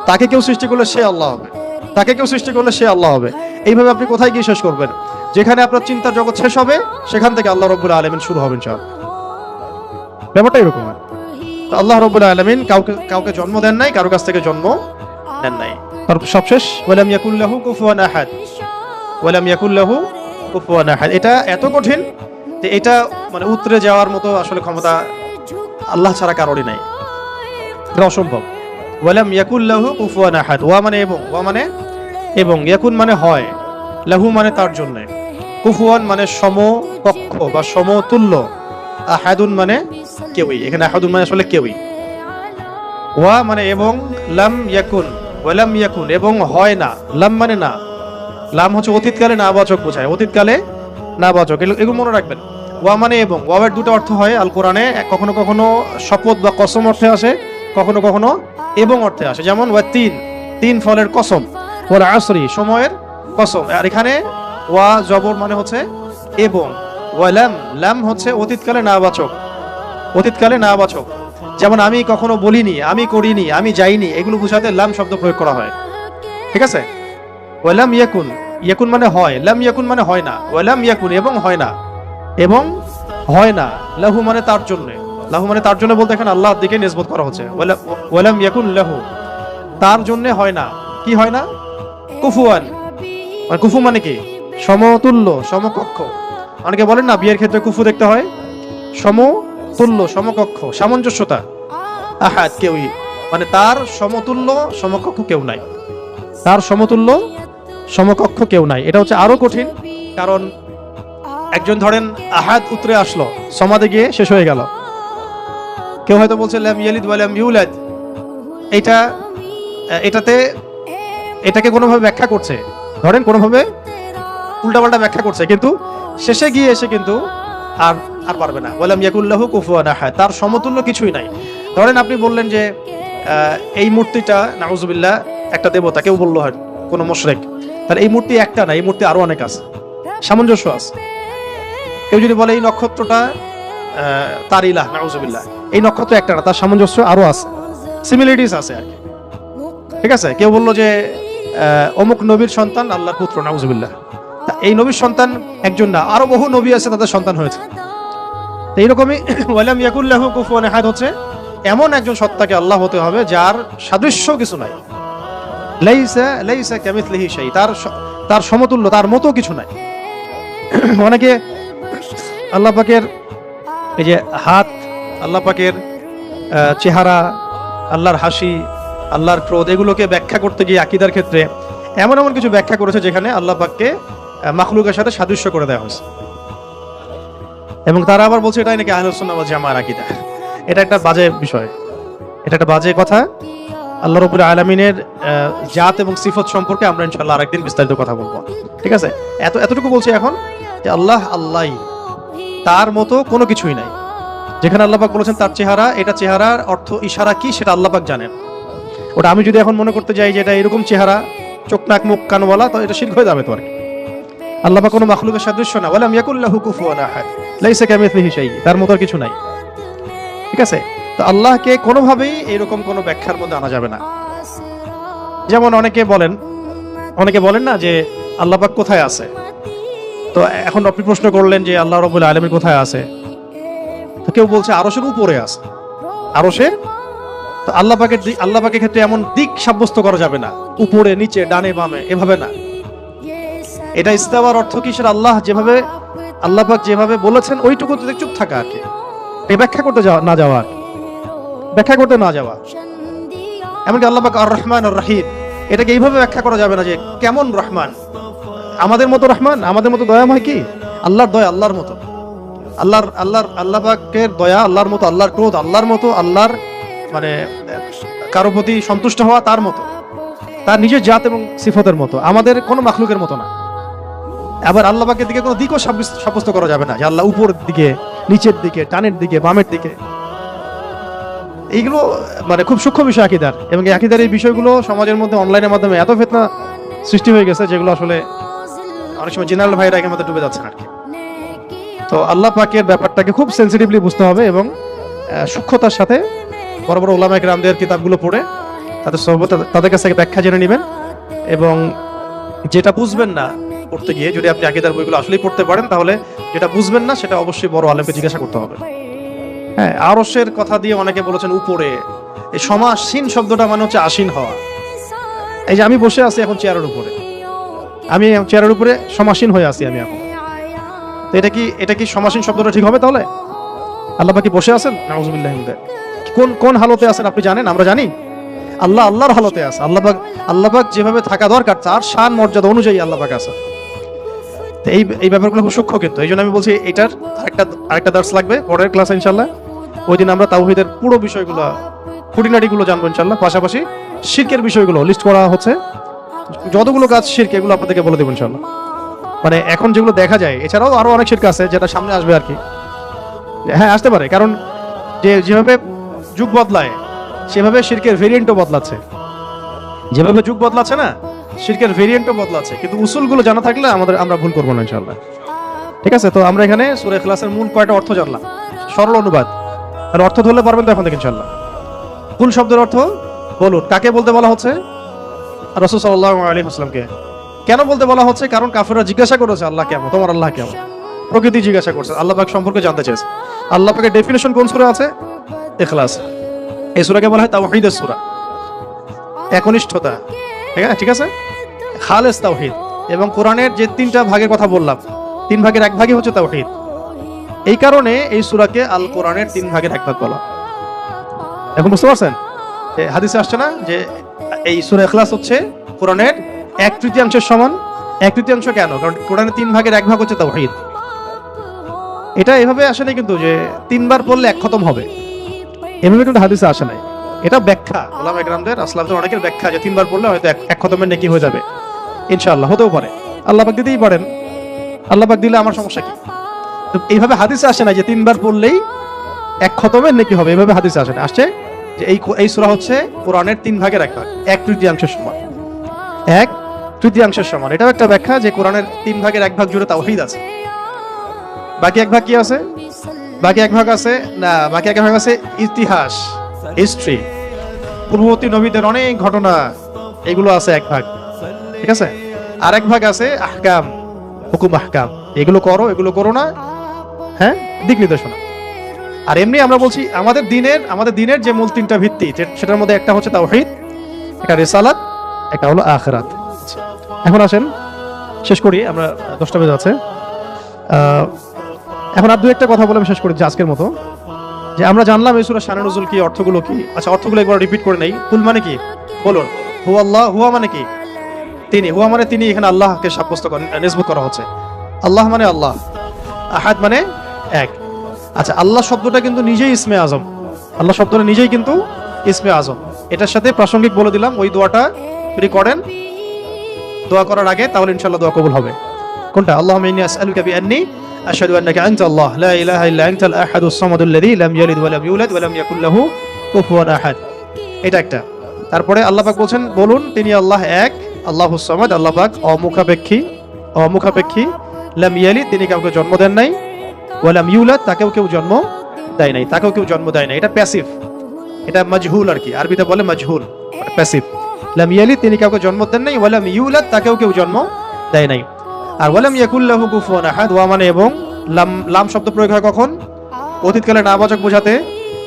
তাকে কেউ সৃষ্টি করলে সে আল্লাহ হবে, তাকে কেউ সৃষ্টি করলে সে আল্লাহ হবে। এইভাবে আপনি কোথায় গিয়ে শেষ করবেন? যেখানে আপনার চিন্তার জগৎ শেষ হবে সেখান থেকে আল্লাহ রাব্বুল আলামিন শুরু হবেন। ব্যাপারটা এরকম। তো আল্লাহ রাব্বুল আলামিন কাউকে জন্ম দেন নাই, কারো কাছ থেকে জন্ম নেন নাই। তারপর সবশেষ ওয়ালাম ইয়াকুল লাহু কুফুয়ান আহাদ, ওয়ালাম ইয়াকুল লাহু কুফুয়ান আহাদ। এটা এত কঠিন যে এটা মানে উতরে যাওয়ার মতো আসলে ক্ষমতা আল্লাহ ছাড়া কারোরই নাই, এটা অসম্ভব। ওয়ালাম ইয়াকুল লাহু কুফুয়ান আহাদ, ওয়া মানে এবং, ওয়া মানে এবং, ইয়াকুন মানে হয়, লাহু মানে তার জন্য, কুফুয়ান মানে সমকক্ষ বা সমতুল্য, আহাদুন মানে কেউই। এখানে আহাদুন মানে আসলে কেউই, ওয়া মানে এবং, লাম ইয়াকুন, ওয়ালাম ইয়াকুন এবং হয় না, লাম মানে না, লাম হচ্ছে অতীতকালে নাবাচক বোঝায়, অতীতকালে নাবাচক, এগুলো মনে রাখবেন। ওয়া মানে এবং, ওয়াবের দুটো অর্থ হয় আল কোরআনে, কখনো কখনো শপথ বা কসম অর্থে আসে, কখনো কখনো এবং অর্থে আসে। যেমন ওয়া তিন ফলের কসম, ওয়াল আসরি সময়ের কসম। আর এখানে ওয়া জবর মানে হচ্ছে এবং, ওয়ালাম লাম হচ্ছে অতীতকালে নাবাচক, অতীতকালে নাবাচক। যেমন আমি কখনো বলিনি, আমি করিনি, আমি যাইনি, এগুলো বোঝাতে লাম শব্দ প্রয়োগ করা হয়। ঠিক আছে, ওয়ালাম ইয়াকুন, ইয়াকুন মানে হয়, লাম ইয়াকুন মানে হয় না, ওয়ালাম ইয়াকুন এবং হয় না, এবং হয় না, লাহু মানে তার জন্য, লাহু মানে তার জন্য বলতে এখানে আল্লাহর দিকে নিসবত করা হচ্ছে। ওয়ালাম ইয়াকুন লাহু, তার জন্য হয় না, কি হয় না? কুফুয়ান, মানে কুফু মানে কি? সমতুল্য, সমকক্ষ। অনেকে বলেন না বিয়ের ক্ষেত্রে কুফু দেখতে হয়, সমতুল্য, সমকক্ষ, সামঞ্জস্যতা। আহাদ কেউই, মানে তার সমতুল্য সমকক্ষ কেউ নাই, তার সমতুল্য সমকক্ষ কেউ নাই। এটা হচ্ছে আরো কঠিন, কারণ একজন ধরেন আহাদ উতরে আসলো, সমাদে গিয়ে শেষ হয়ে গেল। কেউ হয়তো বলছে লাম ইয়ালিদ ওয়া লাম ইউলাদ, এটাকে কোনোভাবে ব্যাখ্যা করছে, ধরেন কোনোভাবে উল্টাপাল্টা ব্যাখ্যা করছে, কিন্তু শেষে গিয়ে এসে কিন্তু আর পারবে না। ওয়ালাম ইয়াকুল লাহু কুফুয়ান আহাদ, তার সমতুল্য কিছুই নাই। ধরেন আপনি বললেন যে এই মূর্তিটা নাউযুবিল্লাহ একটা দেবতা, কেউ বললো হয় কোনো মুশরিক, তাহলে এই মূর্তি একটা না, এই মূর্তি আরো অনেক আছে, সামঞ্জস্য আছে। কেউ যদি বলে এই নক্ষত্রটা তার ইলাহ, নাউজুবিল্লাহ। এই নক্ষত্র একটা না, তার সামঞ্জস্য আরো আছে, সিমিলারিটিস আছে আর কি। ঠিক আছে, কেউ বললো যে অমুক নবীর সন্তান আল্লাহর পুত্র, নাউজুবিল্লাহ। এই নবীর সন্তান একজন না, আরো বহু নবী আছে তাদের সন্তান হয়েছে। এইরকমই ওয়ালাম ইয়াকুল্লাহু কুফুয়ান আহাদ হচ্ছে এমন একজন সত্তাকে আল্লাহ হতে হবে যার সাদৃশ্য কিছু নাই। লাইসা কামিথলিহি শাই, তার সমতুল্য, তার মতো কিছু নাই। অনেকে আল্লাহ পাকের এই যে হাত, আল্লাহ পাকের চেহারা, আল্লাহর হাসি, আল্লাহর ক্রোধ, এগুলোকে ব্যাখ্যা করতে গিয়ে আকীদার ক্ষেত্রে এমন এমন কিছু ব্যাখ্যা করেছে যেখানে আল্লাহ পাককে মাখলুকের সাথে সাদৃশ্য করে দেওয়া হয়েছে। এবং তারা আবার বলছে এটাই নাকি আহলুস সুন্নাহ ওয়াল জামাআর আকীদা। এটা একটা বাজে বিষয়, এটা একটা বাজে কথা। আল্লাহ রাব্বুল আলামিনের জাত এবং সিফত সম্পর্কে আমরা ইনশাআল্লাহ আরেকদিন বিস্তারিত কথা বলবো। ঠিক আছে, এতটুকু বলছি এখন যে আল্লাহ আল্লাহই, তার মতো কোনো কিছুই নাই। যেখানে আল্লাহ পাক বলেছেন তার চেহারা, এটা চেহারার অর্থ ইশারা কি সেটা আল্লাহ পাক জানেন। ওটা আমি যদি এখন মনে করতে যাই যে এটা এরকম চেহারা, চোখ নাক মুখ কানওয়ালা, তো এটা শিরক হয়ে যাবে। তো আর কি, আল্লাহ পাক কোনো মাখলুকের সাদৃশ্য না। ওয়ালাম ইয়াকুল্লাহু কুফুয়ান আহাদ, লাইসা কামিথলিহি শাই, তার মতো কিছু নাই। ঠিক আছে, তো আল্লাহকে কোনোভাবেই এরকম কোনো ব্যাখ্যার মধ্যে আনা যাবে না। যেমন অনেকে বলেন না যে আল্লাহ পাক কোথায় আছে। তো এখন আপনি প্রশ্ন করলেন যে আল্লাহ রাব্বুল আলামিন কোথায় আছে, তো কেউ বলছে আরশের উপরে আছে। আরশের, তো আল্লাহ পাকের ক্ষেত্রে এমন দিক সাব্যস্ত করা যাবে না, উপরে নিচে ডানে বামে, এভাবে না। এটা ইস্তাওয়ার অর্থ কি, সেটা আল্লাহ পাক যেভাবে বলেছেন ওইটুকু চুপ থাকা আর কি, ব্যাখ্যা করতে না যাওয়া। এমনকি আল্লাহ পাক আর রহমান আর রহিম, এটাকে এইভাবে ব্যাখ্যা করা যাবে না যে কেমন রহমান, আমাদের মতো রহমান, আমাদের মতো দয়াময় কি? আল্লাহর দয়া আল্লাহর মতো, আল্লাহ পাকের দয়া আল্লাহর মতো, আল্লাহর ক্রোধ আল্লাহর মতো, আল্লাহর মানে কারো প্রতি সন্তুষ্ট হওয়া তার মতো, তার নিজের জাত এবং সিফতের মতো, আমাদের কোনো মাখলুকের মতো না। আবার আল্লাহ পাকের দিকে কোনো দিকও সাব্যস্ত করা যাবে না যে আল্লাহ উপরের দিকে, নিচের দিকে, ডানের দিকে, বামের দিকে। এইগুলো মানে খুব সূক্ষ্ম বিষয় আকীদার, এবং এই আকীদার এই বিষয়গুলো সমাজের মধ্যে অনলাইনের মাধ্যমে এত ফিতনা সৃষ্টি হয়ে গেছে যেগুলো আসলে অনেক সময় জেনারেল ভাইরা এর মধ্যে ডুবে যাচ্ছে আর কি। তো আল্লাহ পাকের ব্যাপারটাকে খুব সেন্সিটিভলি বুঝতে হবে এবং সূক্ষ্মতার সাথে বড় বড় উলামায়ে কেরামদের কিতাবগুলো পড়ে তাদের কাছ থেকে ব্যাখ্যা জেনে নেবেন। এবং যেটা বুঝবেন না পড়তে গিয়ে, যদি আপনি আকীদার বইগুলো আসলেই পড়তে পারেন, তাহলে যেটা বুঝবেন না সেটা অবশ্যই বড় আলেমকে জিজ্ঞাসা করতে হবে। হ্যাঁ, আরশের কথা দিয়ে অনেকে বলেছেন উপরে। এই সমাসীন শব্দটা মানে হচ্ছে আসীন হওয়া। এই যে আমি বসে আছি এখন চেয়ারের উপরে, আমি চেয়ারের উপরে সমাসীন হয়ে আছি আমি এখন। তো এটা কি সমাসীন শব্দটা ঠিক হবে তাহলে? আল্লাহ পাক কি বসে আছেন? নাউজুবিল্লাহি মিন যালিক। কোন হালতে আছেন আপনি জানেন? আমরা জানি। আল্লাহর হালতে আছে। আল্লাহ পাক যেভাবে থাকা দরকার তার শান মর্যাদা অনুযায়ী আল্লাহ পাক আছে। তো এই ব্যাপারগুলো খুব সূক্ষ্ম, কিন্তু এই জন্য আমি বলছি এটার আরেকটা দার্স লাগবে পরের ক্লাসে ইনশাআল্লাহ। ওই দিন আমরা তাওহীদের পুরো বিষয়গুলো, খুঁটিনাটিগুলো জানবো ইনশাআল্লাহ। পাশাপাশি শিরকের বিষয়গুলো লিস্ট করা হচ্ছে, যতগুলো কাজ শিরক এগুলো আপনাদেরকে বলে দেবো ইনশাআল্লাহ। মানে এখন যেগুলো দেখা যায়, এছাড়াও আরো অনেক শিরক আছে যেটা সামনে আসবে আর কি। হ্যাঁ, আসতে পারে, কারণ যেভাবে যুগ বদলায় সেভাবে শিরকের ভেরিয়েন্টও বদলাচ্ছে। যেভাবে যুগ বদলাচ্ছে না, শিরকের ভেরিয়েন্টও বদলাচ্ছে। কিন্তু উসুলগুলো জানা থাকলে আমরা ভুল করবো না ইনশাআল্লাহ। ঠিক আছে, তো আমরা এখানে সূরা ইখলাসের মূল কয়টা অর্থ জানলাম, সরল অনুবাদ। আর অর্থ ধরলে পারবেন তো এখন থেকে ইনশাআল্লাহ। কুল শব্দের অর্থ বলুন। কাকে বলতে বলা হচ্ছে? রাসূল সাল্লাল্লাহু আলাইহি ওয়াসাল্লামকে। কেন বলতে বলা হচ্ছে? কারণ কাফেররা জিজ্ঞাসা করেছে আল্লাহ কেমন, তোমার আল্লাহ কেমন, প্রকৃতি জিজ্ঞাসা করছে, আল্লাহ পাক সম্পর্কে জানতে চেয়েছে। আল্লাহ পাকের ডেফিনেশন কোন সূরা আছে? ইখলাস। এই সূরাকে বলা হয় তাওহীদের সূরা, একনিষ্ঠতা। ঠিক আছে, খালেস তাওহীদ। এবং কোরআনের যে 3টা ভাগের কথা বললাম, 3 ভাগের 1 ভাগই হচ্ছে তাওহীদ। এই কারণে এই সূরাকে আল কোরআনের 3 ভাগের 1 ভাগ বলা। এখন বুঝতে পারছেন? হাদিসে আসছে না যে এই সূরা ইখলাস হচ্ছে কোরআনের 1/3 সমান। 1/3 কেন? কারণ কোরআনের 3 ভাগের 1 ভাগ হচ্ছে তাওহীদ। এটা এভাবে আসে না কিন্তু যে 3 বার পড়লে 1 খতম হবে, এভাবে কিন্তু হাদিসে আসে নাই। এটা ব্যাখ্যা, উলামায়ে কেরামদের আসলাফদের অনেকের ব্যাখ্যা যে 3 বার পড়লে হয়তো 1 খতমের নেকি হয়ে যাবে। ইনশাআল্লাহ হতেও পারে, আল্লাহ পাক দিতেই পারেন। আল্লাহ পাক দিলে আমার সমস্যা কি? তো এইভাবে হাদিসে আসে না যে 3 বার পড়লেই 1 খতমের নেকি হবে, এইভাবে হাদিসে আসে না। আসছে যে এই সূরা হচ্ছে কোরআনের 3 ভাগের 1 ভাগ, 1/3 সমান। 1/3 সমান, এটাও একটা ব্যাখ্যা যে কোরআনের 3 ভাগের 1 ভাগ জুড়ে তাওহীদ আছে। বাকি 1 ভাগ কি আছে? বাকি এক ভাগ আছে না, বাকি এক ভাগ আছে ইতিহাস, হিস্ট্রি, পূর্ববর্তী নবীদের অনেক ঘটনা, এগুলো আছে এক ভাগ, ঠিক আছে। আর এক ভাগ আছে আহকাম, হুকুম আহকাম, এগুলো করো এগুলো করো না, হ্যাঁ, দিক নির্দেশনা। আর এমনি আমরা বলছি আমাদের দিনের যে মূল তিনটা ভিত্তি, সেটার মধ্যে একটা হচ্ছে তাওহীদ, একটা রিসালাত, একটা হলো আখিরাত। এখন আসেন শেষ করি, আমরা 10টা বেজে আছে। এখন আর দু একটা কথা বলে আমি শেষ করি যে আজকের মতো, যে আমরা জানলাম এই সূরা শানে নুজুল কি, অর্থগুলো কি। আচ্ছা, অর্থগুলো একবার রিপিট করে নেই। কুল মানে কি বলুন? হুয়া আল্লাহ, হুয়া মানে কি? তিনি, হুয়া মানে তিনি, এখানে আল্লাহকে সাব্যস্ত নিসবত করা হচ্ছে। আল্লাহ মানে আল্লাহ, আহাদ মানে এক। আচ্ছা, আল্লাহ শব্দটা কিন্তু নিজেই ইসমে আজম, আল্লাহ শব্দটা নিজেই কিন্তু ইসমে আজম। এটার সাথে প্রাসঙ্গিক বলে দিলাম, ওই দোয়াটা যদি করেন দোয়া করার আগে, তাহলে ইনশাআল্লাহ দোয়া কবুল হবে। কোনটা? আল্লাহুম্মা ইন্নী আসআলুকা বিআন্নী আশহাদু আন্নাকা আনতা আল্লাহ লা ইলাহা ইল্লা আনতাল আহাদুস সামাদুল লাযী লাম ইয়ালিদ ওয়া লাম ইউলাদ ওয়া লাম ইয়াকুল লাহু কুফুয়ান আহাদ। এটা একটা। তারপরে আল্লাহ পাক বলছেন, বলুন তিনি আল্লাহ এক, আল্লাহুস সামাদ, আল্লাহ পাক অমুখাপেক্ষী, লাম ইয়ালিদ, তিনি কাউকে জন্ম দেন নাই, ওয়া লাম ইউলাদ, তাকেও কেউ জন্ম দেয় নাই, তাকেও কেউ জন্ম দেয় নাই। এটা প্যাসিভ, এটা মাজহুল আর কি, আরবিতে বলে মাজহুল, প্যাসিভ। লাম ইয়ালিদ, তিনি কাউকে জন্ম দেন নাই, ওয়া লাম ইউলাদ, তাকেও কেউ জন্ম দেয় নাই। আর ওয়া লাম ইয়াকুল লাহু কুফুয়ান আহাদ, ওয়া মানে এবং, লাম শব্দ প্রয়োগ হয় কখন? অতীতকালে নাবাচক বোঝাতে।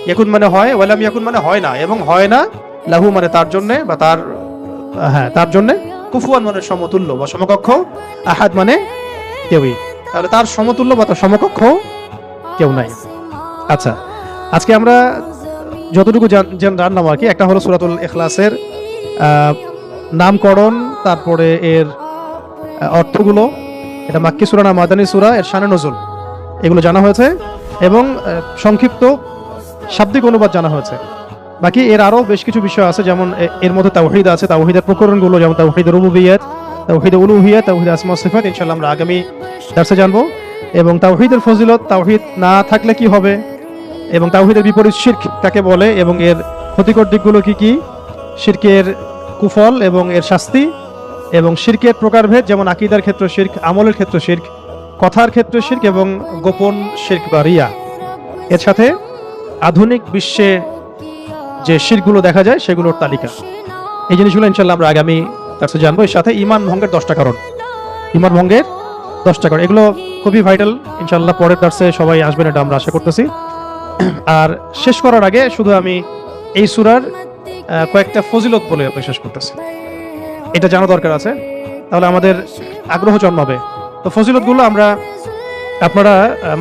ইয়াকুন মানে হয়, ওয়া লাম ইয়াকুন মানে হয় না, এবং হয় না, লাহু মানে তার জন্য বা তার জন্য, কুফুয়ান মানে সমতুল্য বা সমকক্ষ, আহাদ মানে কেউই, তাহলে তার সমতুল্য বা তার সমকক্ষ কেউ নাই। আচ্ছা, আজকে আমরা যতটুকু জানলাম আর কি, একটা হলো সূরাতুল ইখলাসের নামকরণ, তারপরে এর অর্থগুলো, এটা মাক্কি সূরা না মাদানী সূরা, এর শানে নজুল, এগুলো জানা হয়েছে, এবং সংক্ষিপ্ত শাব্দিক অনুবাদ জানা হয়েছে। বাকি এর আরো বেশ কিছু বিষয় আছে, যেমন এর মধ্যে তাওহীদ আছে, তাওহীদের প্রকরণগুলো, যেমন তাওহীদের রুবুবিয়্যাত, তাওহীদের উলুহিয়্যাত, তাওহীদ আসমা ওয়া সিফাত, ইনশাআল্লাহ আমরা আগামী দার্সে জানবো। এবং তাওহীদের ফজিলত, তাওহীদ না থাকলে কি হবে, এবং তাওহীদের বিপরীত শিরক কাকে বলে, এবং এর ক্ষতিকর দিকগুলো কি কি, শিরকের কুফল এবং এর শাস্তি, এবং শিরকের প্রকারভেদ, যেমন আকীদার ক্ষেত্রে শিরক, আমলের ক্ষেত্রে শিরক, কথার ক্ষেত্রে শিরক, এবং গোপন শিরক বা রিয়া। এর সাথে আধুনিক বিশ্বে যে শিরকগুলো দেখা যায় সেগুলোর তালিকা। এই জিনিসগুলো ইনশাআল্লাহ আমরা আগামী দার্সে জানবো। এর সাথে ঈমান ভঙ্গের 10টা কারণ, ঈমান ভঙ্গের 10টা কারণ, এগুলো খুবই ভাইটাল। ইনশাআল্লাহ পরের দার্সে সবাই আসবেন, এটা আমরা আশা করতেছি। আর শেষ করার আগে শুধু আমি এই সূরার কয়েকটা ফজিলত বলে শেষ করতেছি, এটা জানা দরকার আছে, তাহলে আমাদের আগ্রহ জন্মাবে। তো ফজিলতগুলো আপনারা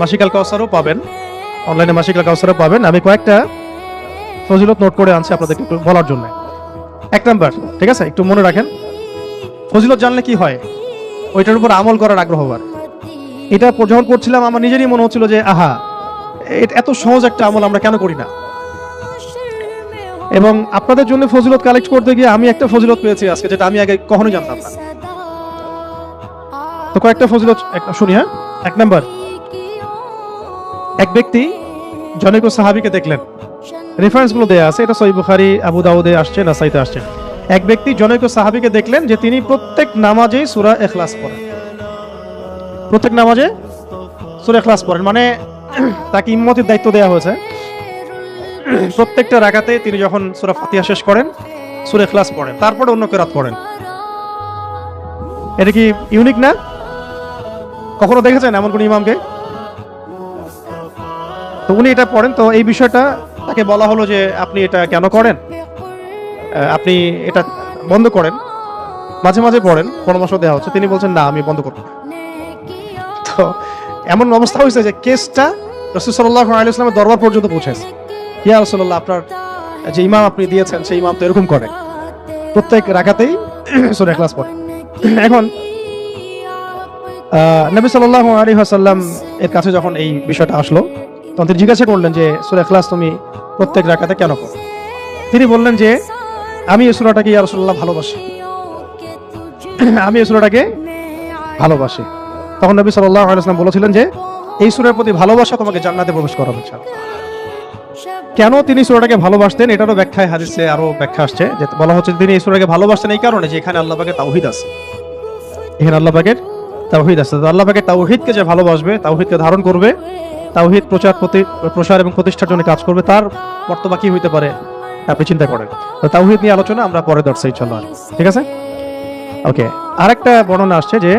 মাসিক আল কাউসারও পাবেন, অনলাইনে মাসিক আল কাউসারও পাবেন। আমি কয়েকটা ফজিলত নোট করে আনছি আপনাদেরকে একটু বলার জন্য। 1 নাম্বার, ঠিক আছে, একটু মনে রাখেন, ফজিলত জানলে কি হয়, ওইটার উপর আমল করার আগ্রহ হয়। এটা যখন পড়ছিলাম আমার নিজেরই মনে হচ্ছিল যে আহা, এত সহজ একটা আমল আমরা কেন করি না। এবং আপনাদের জন্য ফজিলত কালেক্ট করতে গিয়ে আমি একটা ফজিলত পেয়েছি আজকে, যেটা আমি আগে কখনোই জানতাম না। তো কয়েকটা ফজিলত শুনি। হ্যাঁ, 1 নাম্বার, এক ব্যক্তি জনৈক সাহাবীকে দেখলেন, রেফারেন্স গুলো দেয়া আছে, এটা সহিহ বুখারী, আবু দাউদে আসছে, নাসাইতে আসছে। এক ব্যক্তি জনৈক সাহাবীকে দেখলেন যে তিনি প্রত্যেক নামাজেই সূরা ইখলাস পড়েন, প্রত্যেক নামাজে সূরা ইখলাস পড়েন, মানে তাকে ইমামতির দায়িত্ব দেওয়া হয়েছে। প্রত্যেকটা রাকাতে তিনি যখন সূরা ফাতিহা শেষ করেন, সূরা ইখলাস পড়েন, তারপরে অন্য কিরাত পড়েন। এটা কি ইউনিক না? কখনো দেখেছেন এমন কোন ইমামকে? তো উনি এটা পড়েন। তো এই বিষয়টা তাকে বলা হলো যে আপনি এটা কেন করেন, আপনি এটা বন্ধ করেন, মাঝে মাঝে পড়েন, পরামর্শ দেওয়া হচ্ছে। তিনি বলছেন না, আমি বন্ধ করব না। তো এমন অবস্থা হয়েছে যে কেসটা রাসূল সাল্লাল্লাহু আলাইহি ওয়াসাল্লামের দরবার পর্যন্ত পৌঁছেছে। ইয়া রাসূলুল্লাহ, আপনার যে ইমাম আপনি দিয়েছেন সেই ইমাম তো এরকম করে, প্রত্যেক রাকাতেই সূরা ইখলাস পড়ে। এখন নবী সাল্লাল্লাহু আলাইহি ওয়াসাল্লাম এর কাছে যখন এই বিষয়টা আসলো, তখন তিনি জিজ্ঞাসা করলেন যে সূরা ইখলাস তুমি প্রত্যেক রাকাতে কেন পড়ো? তিনি বললেন যে আমি এই সূরাটাকে ইয়া রাসূলুল্লাহ ভালোবাসি, আমি এই সূরাটাকে ভালোবাসি। তখন নবী সাল্লাল্লাহু আলাইহি ওয়াসাল্লাম বলেছিলেন যে এই সূরার প্রতি ভালোবাসা তোমাকে জান্নাতে প্রবেশ করাবে ইনশাআল্লাহ। কেন তিনি সূরাটাকে ভালোবাসতেন এটারও ব্যাখ্যায় হাদিসে আরো ব্যাখ্যা আসছে, যে বলা হচ্ছে তিনি এই সূরাকে ভালোবাসতেন এই কারণে যে এখানে আল্লাহ পাকের তাওহীদ আছে, এখানে আল্লাহ পাকের তাওহীদ আছে। তো আল্লাহ পাকের তাওহীদকে যে ভালোবাসবে, তাওহীদকে ধারণ করবে, তাওহীদ প্রচার এবং প্রতিষ্ঠার জন্য কাজ করবে, তার বর্তমান কি হইতে পারে আপনি চিন্তা করেন। তো তাওহীদ নিয়ে আলোচনা আমরা পরে দর্শে ইনশাআল্লাহ, ঠিক আছে? ওকে, আরেকটা বর্ণনা আসছে যে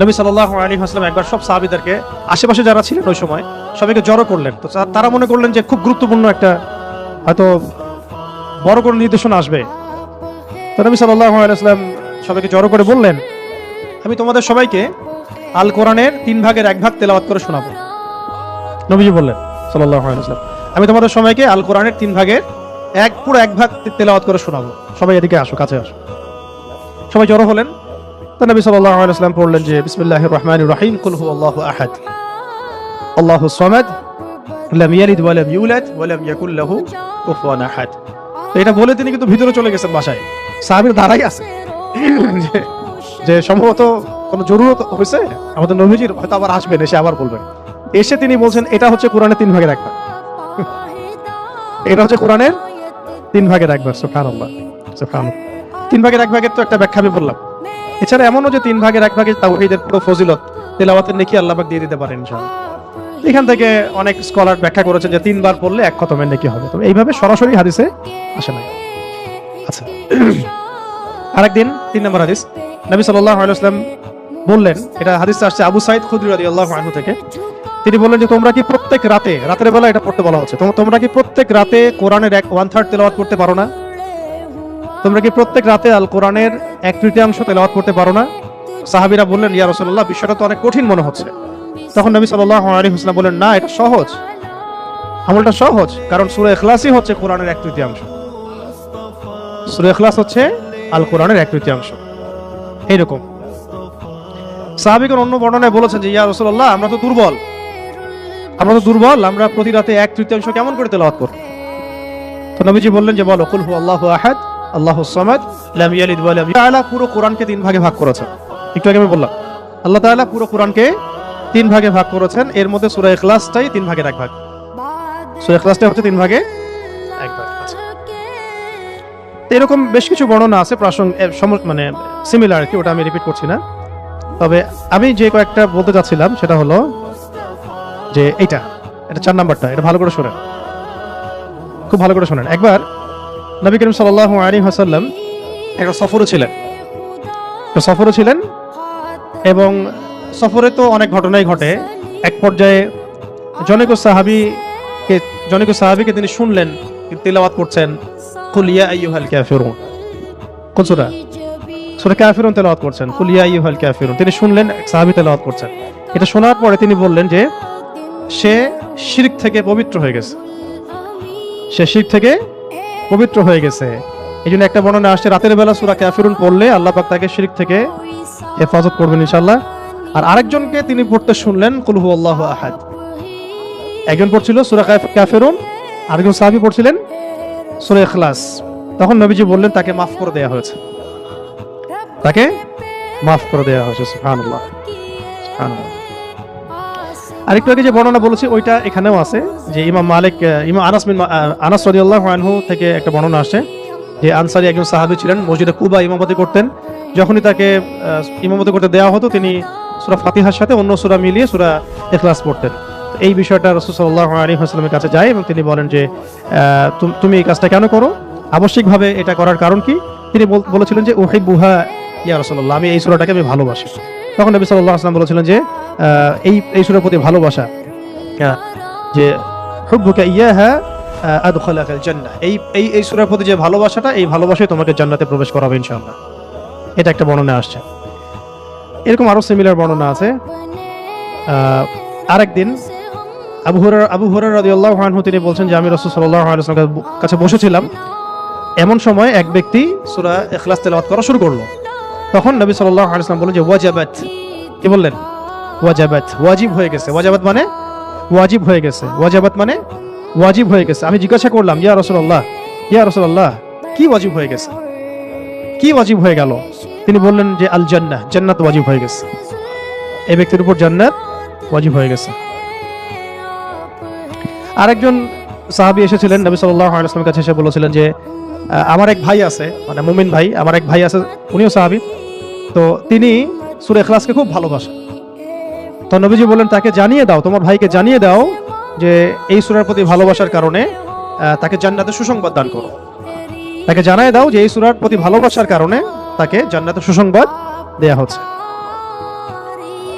নবী সাল্লাল্লাহু আলাইহি ওয়াসাল্লাম একবার সব সাহাবীদেরকে, আশেপাশে যারা ছিলেন ওই সময়, সবাইকে জড়ো করলেন। তো তারা মনে করলেন যে খুব গুরুত্বপূর্ণ একটা হয়তো বড় কোনো নির্দেশনা আসবে। তো নবী সাল্লাল্লাহু আলাইহি ওয়াসাল্লাম সবাইকে জড়ো করে বললেন, আমি তোমাদের সবাইকে আল কোরআনের 3 ভাগের 1 ভাগ তেলাওয়াত করে শোনাবো। নবীজি বললেন সাল্লাল্লাহু আলাইহি ওয়াসাল্লাম, আমি তোমাদের সবাইকে আল কোরআনের 3 ভাগের পুরো 1 ভাগ তেলাওয়াত করে শোনাবো। সবাই এদিকে আসো, কাছে আসো। সবাই জড়ো হলেন। তো নবী সাল্লাল্লাহু আলাইহি ওয়াসাল্লাম পড়লেন যে বিসমিল্লাহির রহমানির রহিম, কুল হুয়াল্লাহু আহাদ, আল্লাহুস সামাদ, লাম ইয়ালিদ ওয়া লাম ইউলাদ ওয়া লাম ইয়াকুল লাহু কুফুয়ান আহাদ। তো এটা বলে তিনি কিন্তু ভিতরে চলে গেছেন বাসায়। সাহাবীরা দাঁড়াই আছে যে সম্ভবত কোনো জরুরত হয়েছে, আমাদের নবীজির হয়তো আবার আসবেন, এসে আবার বলবেন। এসে তিনি বলছেন এটা হচ্ছে কোরআনের 3 ভাগের 1 ভাগ। এটা হচ্ছে কোরআনের 3 ভাগের 1 ভাগ। সুবহানাল্লাহ, সুবহানাল্লাহ। 3 ভাগের 1 ভাগের তো একটা ব্যাখ্যা আমি বললাম। এছাড়া এমনও যে 3 ভাগের 1 ভাগে তাওহীদের পুরো ফজিলত তেলাওয়াতের নেকি আল্লাহ পাক দিয়ে দিতে পারেন ইনশাআল্লাহ। এখান থেকে অনেক স্কলার ব্যাখ্যা করেছেন যে 3 বার পড়লে 1 খতমের নেকি হবে। তবে এইভাবে সরাসরি হাদিসে আসে না। আচ্ছা, আরেকদিন 3 নম্বর হাদিস, নবী সাল্লাল্লাহু আলাইহি ওয়াসাল্লাম বললেন, এটা হাদিসে আসছে আবু সাঈদ খুদরি রাদিয়াল্লাহু আনহু থেকে। তিনি বললেন যে তোমরা কি প্রত্যেক রাতে, রাতের বেলা এটা পড়তে বলা হচ্ছে, তোমরা কি প্রত্যেক রাতে কোরআনের 1/3 তেলাওয়াত করতে পারো না? তোমরা কি প্রত্যেক রাতে আল কোরআনের 1/3 তেলাওয়াত করতে পারো না? সাহাবীরা বললেন, ইয়া রাসূলুল্লাহ, বিষয়টা তো অনেক কঠিন মনে হচ্ছে। তখন নবী সাল্লাল্লাহু আলাইহি ওয়াসাল্লাম বললেন, না, এটা সহজ, আমলটা সহজ, কারণ সূরা ইখলাসই হচ্ছে কোরআনের 1/3। সূরা ইখলাস হচ্ছে আল কোরআনের 1/3। এইরকম সাহাবীগণ অন্য বর্ণনায় বলেছেন যে ইয়া রাসূলুল্লাহ, আমরা তো দুর্বল, আমরা প্রতি রাতে 1/3 কেমন করে তেলাওয়াত করব? তো নবীজি বললেন যে বলো, কুল হুয়াল্লাহু আহাদ, আল্লাহুস সামাদ, লাম ইয়ালিদ ওয়া লাম ইউলাদ। আল্লাহ তাআলা পুরো কোরআনকে 3 ভাগে ভাগ করেছেন। একটু আগে আমি বললাম, আল্লাহ তাআলা পুরো কোরআনকে 3 ভাগে ভাগ করেছেন। এর মধ্যে সূরা ইখলাসটাই 3 ভাগের 1 ভাগ। সূরা ইখলাসটা হচ্ছে 3 ভাগে 1 ভাগ। তো এরকম বেশ কিছু বর্ণনা আছে মানে সিমিলার, কি ওটা আমি রিপিট করছি না। তবে আমি যে কয়েকটা বলতে যাচ্ছিলাম সেটা হলো যে এটা 4 নাম্বারটা, এটা ভালো করে শোনেন, খুব ভালো করে শোনেন। একবার নবী করিম সাল্লাল্লাহু আলাইহি ওয়াসাল্লাম একটা সফরে ছিলেন এবং সফরে তো অনেক ঘটনাই ঘটে। এক পর্যায়ে জনৈক সাহাবীকে তিনি শুনলেন তেলাওয়াত করছেন, কুল ইয়া আইয়ুহাল কাফিরুন। কোন সূরা? সূরা কাফিরুন তেলাওয়াত করছেন, কুল ইয়া আইয়ুহাল কাফিরুন। তিনি শুনলেন এক সাহাবী তেলাওয়াত করছেন। এটা শোনার পরে তিনি বললেন যে সে শিরক থেকে পবিত্র হয়ে গেছে। এইজন্য একটা বর্ণনা আসছে, রাতের বেলা সূরা কাফিরুন পড়লে আল্লাহ পাক তাকে শিরক থেকে হেফাজত করবেন ইনশাআল্লাহ। আর আরেকজনকে তিনি পড়তে শুনলেন কুল হুয়াল্লাহু আহাদ। একজন পড়ছিল সূরা কাফিরুন, আরেকজন সাহাবী পড়ছিলেন সূরা ইখলাস। তখন নবীজি বললেন তাকে মাফ করে দেয়া হয়েছে, সুবহানাল্লাহ, সুবহানাল্লাহ। আরেকটু আগে যে বর্ণনা বলেছি ওইটা এখানেও আছে, যে ইমাম আনাস রাদিয়াল্লাহু আনহু থেকে একটা বর্ণনা আসে যে আনসারী একজন সাহাবী ছিলেন, মসজিদে কুবা ইমামতি করতেন। যখনই তাকে ইমামতি করতে দেওয়া হতো তিনি সূরা ফাতিহার সাথে অন্য সূরা মিলিয়ে সূরা ইখলাস পড়তেন। এই বিষয়টা রাসূল সাল্লাল্লাহু আলাইহি ওয়াসাল্লামের কাছে যায় এবং তিনি বলেন যে তুমি এই কাজটা কেন করো, আবশ্যিকভাবে এটা করার কারণ কি? তিনি বলেছিলেন যে উহিব্বুহা ইয়া রাসূলুল্লাহ, আমি এই সূরাটাকে আমি ভালোবাসি। তখন নবী সাল্লাল্লাহু আলাইহি ওয়াসাল্লাম বলেছিলেন যে এই সূরার প্রতি ভালোবাসা, যে হুব্বুকা ইয়াহা আদখালাকাল জান্নাহ, এই সূরার প্রতি যে ভালোবাসাটা, এই ভালোবাসাই তোমাকে জান্নাতে প্রবেশ করাবে ইনশাআল্লাহ। এটা একটা বর্ণনা আসছে। এরকম আরো সিমিলার বর্ণনা আছে। আরেকদিন আবু হুরায়রা রাদিয়াল্লাহু আনহু তিনি বলছেন যে আমি রাসূল সাল্লাল্লাহু আলাইহি ওয়াসাল্লামের কাছে বসেছিলাম, এমন সময় এক ব্যক্তি সূরা ইখলাস তেলাওয়াত করা শুরু করলো। তখন নবী সাল্লাল্লাহু আলাইহি ওয়াসাল্লাম বললেন যে ওয়াজাবাত। কি বললেন? ওয়াজাবাত, ওয়াজিব হয়ে গেছে। ওয়াজাবাত মানে ওয়াজিব হয়ে গেছে। আমি জিজ্ঞাসা করলাম, ইয়া রাসূলুল্লাহ, কি ওয়াজিব হয়ে গেছে, কি ওয়াজিব হয়ে গেল? তিনি বললেন যে আল জান্নাহ, জান্নাত ওয়াজিব হয়ে গেছে। এই ব্যক্তির উপর জান্নাত ওয়াজিব হয়ে গেছে। আরেকজন সাহাবী এসেছিলেন নবী সাল্লাল্লাহু আলাইহি ওয়াসাল্লামের কাছে, এসে বলেছিলেন যে আমার এক ভাই আছে, মানে মুমিন ভাই, আমার এক ভাই আছে, উনিও সাহাবী। তো তিনি সূরা ইখলাসকে খুব ভালোবাসেন। তো নবীজি বললেন তাকে জানিয়ে দাও, তোমার ভাইকে জানিয়ে দাও যে এই সূরার প্রতি ভালোবাসার কারণে তাকে জান্নাতের সুসংবাদ দান করো। তাকে জানিয়ে দাও যে এই সূরার প্রতি ভালোবাসার কারণে তাকে জান্নাতের সুসংবাদ দেয়া হচ্ছে।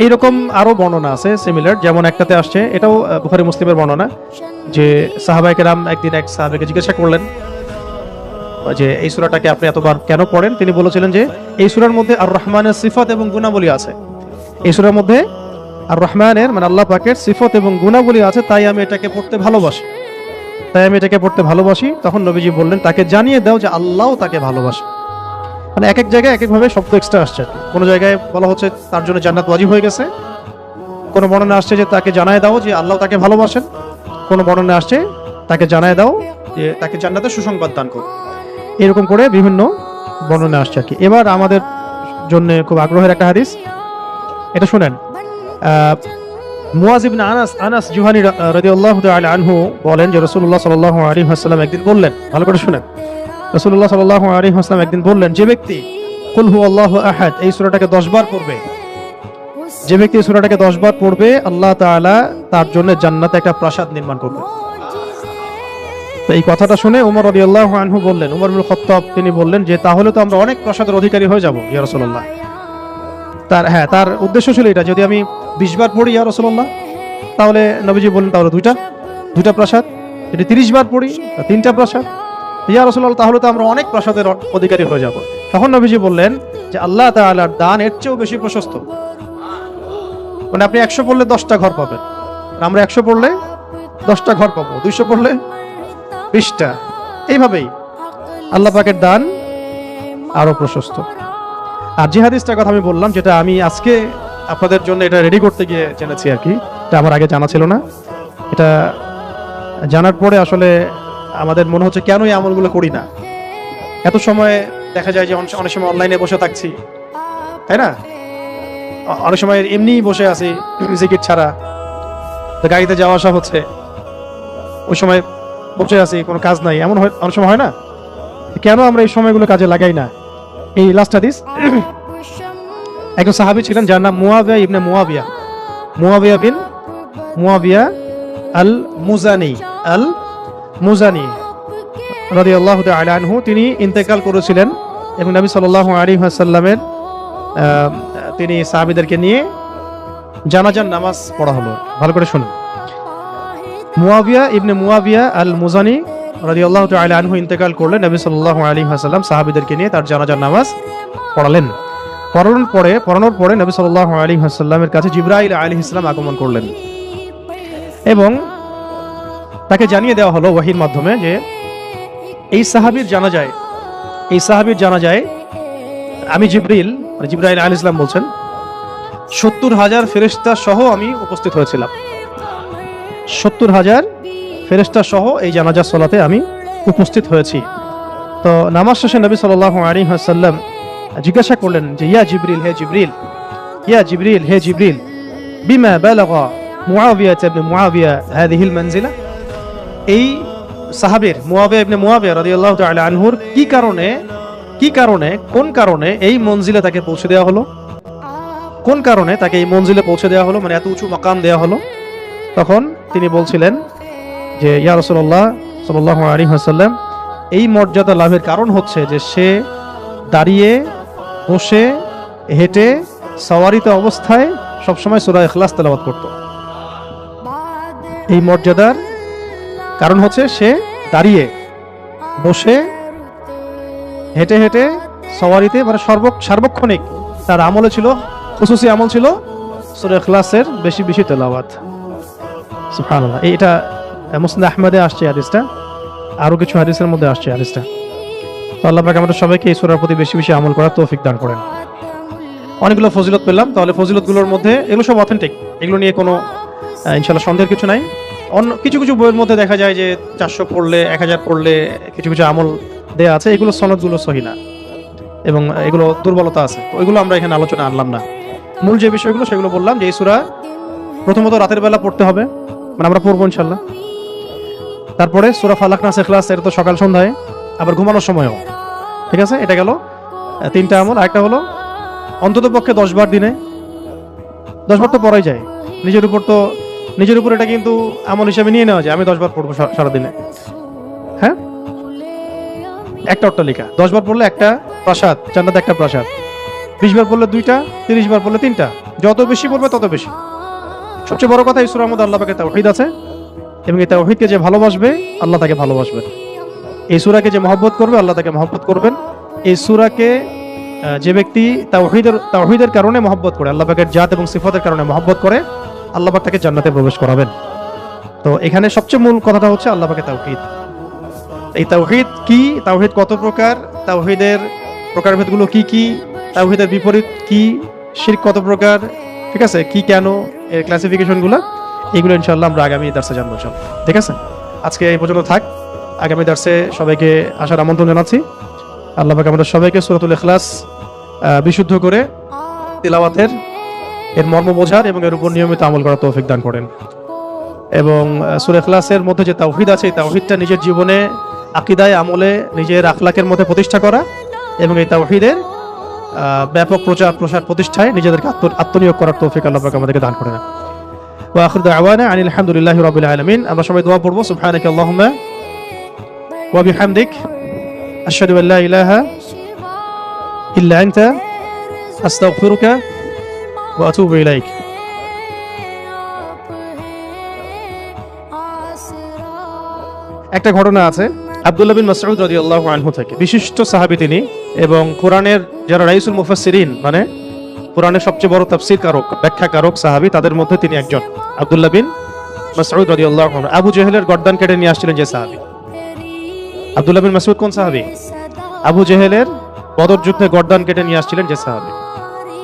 এইরকম আরো বর্ণনা আছে সিমিলার, যেমন একটাতে আসছে, এটাও বুখারী মুসলিমের বর্ণনা, যে সাহাবায়ে কেরাম একদিন এক সাহাবীকে জিজ্ঞাসা করলেন যে এই সূরাটাকে আপনি এতবার কেন পড়েন? তিনি বলেছিলেন যে এই সূরার মধ্যে আর রহমানের সিফাত এবং গুণাবলী আছে, এই সূরার মধ্যে আর রহমানের মানে আল্লাহ পাকের সিফত এবং গুণাবলী আছে, তাই আমি এটাকে পড়তে ভালোবাসি। তখন নবীজি বললেন তাকে জানিয়ে দাও যে আল্লাহও তাকে ভালোবাসে। মানে এক এক জায়গায় এক এক ভাবে শব্দ এক্সট্রা আসছে। কোনো জায়গায় বলা হচ্ছে তার জন্য জান্নাত ওয়াজিব হয়ে গেছে, কোনো বর্ণনা আসছে যে তাকে জানায় দাও যে আল্লাহ তাকে ভালোবাসেন, কোনো বর্ণনা আসছে তাকে জানায় দাও যে তাকে জান্নাতের সুসংবাদ দান করো। এরকম করে বিভিন্ন বর্ণনা আসছে আর কি। এবার আমাদের জন্য খুব আগ্রহের একটা হাদিস, এটা শুনেন। মুয়াজ ইবনে আনাস জুহানী রাদিয়াল্লাহু তাআলা আনহু বলেন যে রাসূলুল্লাহ সাল্লাল্লাহু আলাইহি ওয়াসাল্লাম একদিন বললেন, ভালো করে শুনেন, রাসূলুল্লাহ সাল্লাল্লাহু আলাইহি ওয়াসাল্লাম একদিন বললেন, যে ব্যক্তি কুল হুয়াল্লাহু আহাদ এই সূরাটাকে 10 বার পড়বে, যে ব্যক্তি এই সূরাটাকে 10 বার পড়বে, আল্লাহ তাআলা তার জন্য জান্নাতে একটা প্রাসাদ নির্মাণ করবে। তো এই কথাটা শুনে ওমর রাদিয়াল্লাহু আনহু বললেন, ওমর ইবনে খাত্তাব তিনি বললেন যে তাহলে তো আমরা অনেক প্রাসাদের অধিকারী হয়ে যাব ইয়া রাসূলুল্লাহ। তার উদ্দেশ্য ছিল এটা, যদি আমি 20 বার পড়ি ইয়া রাসূলুল্লাহ, তাহলে নবীজি বললেন তাহলে দুইটা প্রাসাদ, যদি 30 বার পড়ি 3টা প্রাসাদ, ইয়া রাসূলুল্লাহ তাহলে তো আমরা অনেক প্রাসাদের অধিকারী হয়ে যাব। তখন নবীজি বললেন যে আল্লাহ তাআলার দান এর চেয়েও বেশি প্রশস্ত, মানে আপনি 100 পড়লে 10টা ঘর পাবেন, আমরা 100 পড়লে 10টা ঘর পাবো, 200 পড়লে 20টা। এইভাবেই আল্লাহ পাকের দান আরো প্রশস্ত। আর যে হাদিসটার কথা আমি বললাম, যেটা আমি আজকে আপনাদের জন্য এটা রেডি করতে গিয়ে জেনেছি আর কি, এটা আমার আগে জানা ছিল না, এটা জানার পরে আসলে আমাদের মনে হচ্ছে কেন এই আমলগুলো করি না। এত সময় দেখা যায় যে অনেক সময় অনলাইনে বসে থাকছি, তাই না? অনেক সময় এমনিই বসে আছি জিকির ছাড়া, গাড়িতে যাওয়া আসা হচ্ছে, ওই সময় বসে আছি, কোনো কাজ নাই, এমন অনেক সময় হয় না? কেন আমরা এই সময়গুলো কাজে লাগাই না? এই লাস্ট হাদিস, একজন সাহাবী ছিলেন যার নাম মুয়াবিয়া ইবনে মুয়াবিয়া বিন মুয়াবিয়া আল মুজানি রাদিয়াল্লাহু তাআলা আনহু, তিনি ইন্তেকাল করেছিলেন এবং নবী সাল্লাল্লাহু আলাইহি ওয়াসাল্লামের তিনি সাহাবীদেরকে নিয়ে জানাজার নামাজ পড়া হলো। ভালো করে শুনুন, মুয়াবিয়া ইবনে মুয়াবিয়া আল মুজানি রাদিয়াল্লাহু তাআলা আনহু ইন্তেকাল করলেন, নবী সাল্লাল্লাহু আলাইহি ওয়াসাল্লাম সাহাবীদেরকে নিয়ে তার জানাজার নামাজ পড়ালেন। পড়ানোর পরে নবী সাল্লাল্লাহু আলাইহি ওয়াসাল্লামের কাছে জিবরাইল আলাইহিস সালাম আগমন করলেন এবং তাকে জানিয়ে দেওয়া হলো ওয়াহির মাধ্যমে যে এই সাহাবীর জানাজায় আমি জিবরাইল আলাইহিস সালাম বলছেন 70,000 ফেরেশতা সহ আমি উপস্থিত হয়েছিলাম। 70,000 ফেরেশতা সহ এই জানাজার সালাতে আমি উপস্থিত হয়েছি। তো নামাজ শেষে নবী সাল্লাল্লাহু আলাইহি ওয়াসাল্লাম জিজ্ঞাসা করলেন যে ইয়া জিবরিল হে জিবরিল বিমা বালাগা মুআবিয়া ইবনে মুআবিয়া হাদিহিল মানজিলা, এই সাহাবীর মুআবিয়া ইবনে মুআবিয়া রাদিয়াল্লাহু তাআলা আনহুর কোন কারণে এই মঞ্জিলে তাকে পৌঁছে দেওয়া হলো, কোন কারণে তাকে এই মঞ্জিলে পৌঁছে দেওয়া হলো, মানে এত উঁচু মাকাম দেওয়া হলো। তখন তিনি বলছিলেন যে ইয়া রাসূলুল্লাহ সাল্লাল্লাহু আলাইহি ওয়াসাল্লাম, এই মর্যাদা লাভের কারণ হচ্ছে যে সে দাঁড়িয়ে, বসে, হেঁটে, সওয়ারিতে অবস্থায় সবসময় সূরা ইখলাস তেলাওয়াত করত। এই মর্যাদার কারণ হচ্ছে সে দাঁড়িয়ে, বসে, হেঁটে হেঁটে, সওয়ারিতে, মানে সার্বক্ষণিক তার আমলে ছিল, খুসুসি আমল ছিল সূরা ইখলাসের বেশি বেশি তেলাওয়াত। সুবহানাল্লাহ। এটা মুসনাদ আহমদে আসছে হাদিসটা, আরো কিছু হাদিসের মধ্যে আসছে হাদিসটা। তো আল্লাহ পাক আমাদের সবাইকে এই সূরার প্রতি বেশি বেশি আমল করার তৌফিক দান করেন। অনেকগুলো ফজিলত পেলাম, তাহলে ফজিলতগুলোর মধ্যে এগুলো সব অথেন্টিক, এগুলো নিয়ে কোনো ইনশাআল্লাহ সন্দেহের কিছু নাই। অন্য কিছু বইয়ের মধ্যে দেখা যায় যে 400 পড়লে, 1000 পড়লে কিছু আমল দেয়া আছে, এগুলো সনদগুলো সহি না এবং এগুলো দুর্বলতা আছে, তো এগুলো আমরা এখানে আলোচনা আনলাম না। মূল যে বিষয়গুলো সেগুলো বললাম, যে এই সূরা প্রথমত রাতের বেলা পড়তে হবে, মানে আমরা পড়বো ইনশাআল্লাহ। তারপরে সূরা ফালাক নাস ইখলাস, এটা তো সকাল সন্ধ্যায়, আবার ঘুমানোর সময়ও, ঠিক আছে? এটা গেল 3টা আমল। আরেকটা হলো অন্তত পক্ষে 10 বার দিনে, 10 বার তো পড়াই যায়, নিজের উপর এটা কিন্তু আমল হিসাবে নিয়ে নেওয়া যায়। আমি 10 বার পড়বো সারাদিনে, হ্যাঁ, একটা অট্টালিকা 10 বার পড়লে একটা প্রাসাদ, জান্নাতে একটা প্রাসাদ, 20 বার পড়লে 2টা, 30 বার পড়লে 3টা, যত বেশি পড়বে তত বেশি। সবচেয়ে বড় কথা, এই সূরার মধ্যে আল্লাহ পাকের তাওহীদ আছে, এবং এই তাওহীদকে যে ভালোবাসবে আল্লাহ তাকে ভালোবাসবেন। এই সূরাকে যে মহব্বত করবে আল্লাহ তাকে মহব্বত করবেন। এই সূরাকে যে ব্যক্তি তাওহীদের কারণে মহব্বত করে, আল্লাহ পাকের জাত এবং সিফাতের কারণে মহব্বত করে, আল্লাহ পাক তাকে জান্নাতে প্রবেশ করাবেন। তো এখানে সবচেয়ে মূল কথাটা হচ্ছে আল্লাহ পাকের তাওহীদ। এই তাওহীদ কি, তাওহীদ কত প্রকার, তাওহীদের প্রকারভেদগুলো কি কি, তাওহীদের বিপরীত কি, শিরক কত প্রকার, ঠিক আছে, কি কেন, এর ক্লাসিফিকেশনগুলো, এগুলো ইনশাআল্লাহ আমরা আগামী দার্সে জানবো ইনশাআল্লাহ। ঠিক আছে, আজকে এই পর্যন্ত থাক। আগামী দার্সে সবাইকে আসার আমন্ত্রণ জানাচ্ছি। আল্লাহ পাক আমাদের সবাইকে সূরাতুল ইখলাস বিশুদ্ধ করে তিলাওয়াতের, এর মর্ম বোঝার এবং এর উপর নিয়মিত আমল করার তৌফিক দান করেন। এবং সূরা ইখলাসের মধ্যে যে তাওহীদ আছে, এই তাওহীদটা নিজের জীবনে, আকীদায়, আমলে, নিজের আখলাকের মধ্যে প্রতিষ্ঠা করা, এবং এই তাওহীদের ব্যাপক প্রচার প্রসার প্রতিষ্ঠায় নিজেদেরকে আত্মনিয়োগ করার তৌফিক আল্লাহ পাক আমাদেরকে দান করেন। ওয়া আখিরু দাওয়ানা আনিল হামদুলিল্লাহি রাব্বিল আলামিন। আমরা সবাই দোয়া পড়ব। সুবহানাকা আল্লাহুম্মা ওয়া বিহামদিক আশহাদু আল্লা ইলাহা ইল্লা আনতা আস্তাগফিরুকা ওয়া আতুবু ইলাইক। একটা ঘটনা আছে আব্দুল্লাহ বিন মাসউদ রাদিয়াল্লাহু আনহু থেকে, বিশিষ্ট সাহাবী তিনি, এবং কোরআনের যারা রাইসুল মুফাসসিরিন, মানে কোরআনের সবচেয়ে বড় তাফসীর কারক, ব্যাখ্যাকারক সাহাবী, তাদের মধ্যে তিনি একজন। আব্দুল্লাহ বিন মাসউদ রাদিয়াল্লাহু আনহু আবু জেহেলের গর্দান কেটে নিয়ে আসছিলেন যে সাহাবী। আব্দুল্লাহ বিন মাসউদ কোন সাহাবী? আবু জেহেলের বদর যুদ্ধে গর্দান কেটে নিয়ে আসছিলেন যে সাহাবী।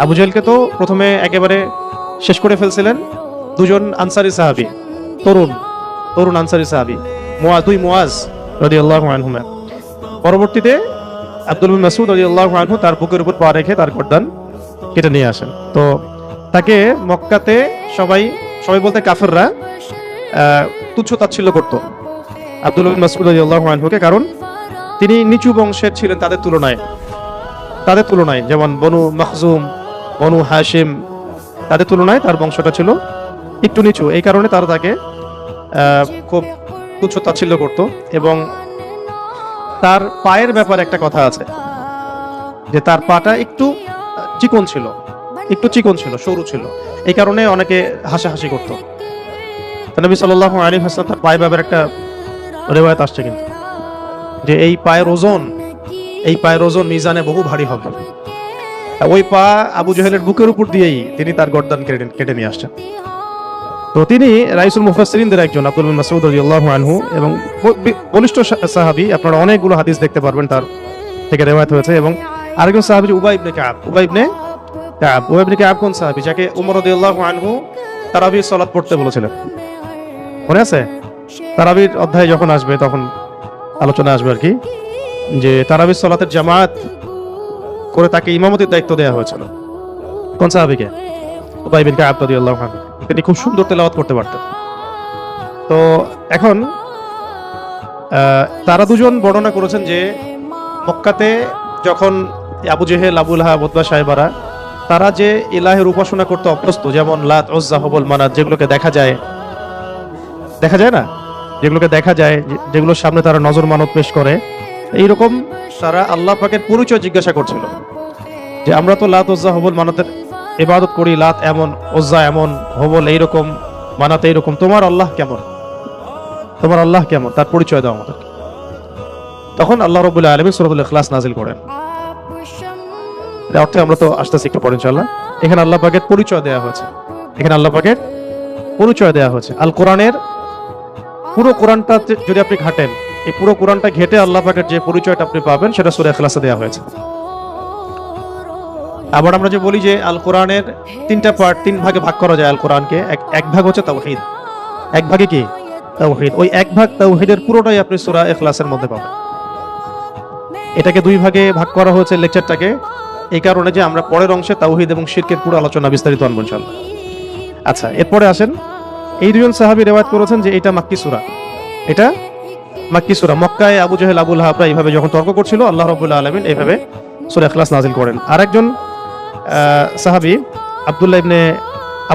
আবু জেহেলকে তো প্রথমে একেবারে শেষ করে ফেলছিলেন দুজন আনসারী সাহাবী, তরুণ আনসারী সাহাবী, মুআজ রাদিয়াল্লাহু আনহুমা। পরবর্তীতে আব্দুল বিন মাসউদ রাদিয়াল্লাহু আনহু তার বুকের উপর পা রেখে তার গর্দান কেটে নিয়ে আসেন। তো তাকে মক্কাতে সবাই বলতে কাফেররা তুচ্ছ তাচ্ছিল্য করত আব্দুল বিন মাসউদ রাদিয়াল্লাহু আনহুকে, কারণ তিনি নিচু বংশের ছিলেন তাদের তুলনায়, যেমন বনু মাখজুম, বনু হাশিম, তাদের তুলনায় তার বংশটা ছিল একটু নিচু। এই কারণে তারা তাকে খুব তুচ্ছ তাচ্ছিল্য করত। এবং তার পায়ের ব্যাপারে একটা কথা আছে যে তার পাটা একটু চিকন ছিল, সরু ছিল, এই কারণে অনেকে হাসাহাসি করত। নবী সাল্লাল্লাহু আলাইহি ওয়াসাল্লাম তার পায়ের ব্যাপারে একটা রিওয়ায়াত আসছে কিন্তু, যে এই পায়ের ওজন মিজানে বহু ভারী হবে। ওই পা আবু জেহেলের বুকের উপর দিয়েই তিনি তার গর্দান কেটে নিয়ে আসছেন। তো তিনি রাইসুল মুফাসসিরিনদের একজন, আব্দুল বিন মাসউদ রাদিয়াল্লাহু আনহু, এবং বলিষ্ঠ সাহাবী। আপনারা অনেকগুলো হাদিস দেখতে পারবেন তার থেকে রিওয়ায়াত হয়েছে। এবং আরেকজন সাহাবী উবাই ইবনে কাব কোন সাহাবী? যাকে ওমর রাদিয়াল্লাহু আনহু তারাবির সালাত পড়তে বলেছিলেন, মনে আছে? তারাবির অধ্যায় যখন আসবে তখন আলোচনা আসবে আর কি, যে তারাবির সালাতের জামাত করে তাকে ইমামতির দায়িত্ব দেওয়া হয়েছিল। কোন সাহাবীকে? উবাই বিন কাব রাদিয়াল্লাহু আনহু। তিনি খুব সুন্দর তেলাওয়াত করতে পারতেন। তো এখন তারা দুজন বর্ণনা করেছেন যে মক্কাতে যখন আবু জেহেল, আবু লাহাব, উতবা, সাইবারা, তারা যে ইলাহের উপাসনা করতে অভ্যস্ত, যেমন লাত, উজ্জা, হুবল, মানাত, যেগুলোকে দেখা যায় না, যেগুলোর সামনে তারা নজর মানত পেশ করে, এইরকম তারা আল্লাহ পাকের পরিচয় জিজ্ঞাসা করছিল, যে আমরা তো লাত, উজ্জা, হুবল, মানাতের ইবাদত করি, লাত এমন, উজ্জা এমন, হুবল এইরকম, মানাত এইরকম, তোমার আল্লাহ কেমন, তার পরিচয় দাও আমাদের। তখন আল্লাহ রাব্বুল আলামিন সূরাতুল ইখলাস নাযিল করেন। এর অর্থে আমরা তো আসতেছি একটু পরে ইনশাআল্লাহ। এখানে আল্লাহ পাকের পরিচয় দেয়া হয়েছে। আল কোরআনের পুরো কোরআনটা যদি আপনি ঘাটেন, এই পুরো কোরআনটা ঘেটে আল্লাহ পাকের যে পরিচয়টা আপনি পাবেন সেটা সূরা ইখলাসে দেয়া হয়েছে। আবার আমরা যে বলি যে আল কোরআনের 3টা পার্ট, 3 ভাগে ভাগ করা যায় আল কোরআনকে। এক ভাগ হচ্ছে তাওহীদ, এক ভাগে কি? তাওহীদ। ওই এক ভাগ তাওহীদের পুরোটাই আপনি সূরা ইখলাসের মধ্যে পাবেন। এটাকে 2 ভাগে ভাগ করা হয়েছে লেকচারটাকে, এই কারণে যে আমরা পরের অংশে তাওহীদ এবং শিরকের পুরো আলোচনা বিস্তারিত আনবো ইনশাআল্লাহ। আচ্ছা, এরপরে আসেন, এই দুজন সাহাবী রিওয়ায়াত করেছেন যে এটা মাক্কি সূরা। মক্কায় আবু জেহেল, আবু লাহাবরা এইভাবে যখন তর্ক করছিল, আল্লাহ রাব্বুল আলামিন এইভাবে সূরা ইখলাস নাযিল করেন। আরেকজন সাহাবী আব্দুল্লাহ ইবনে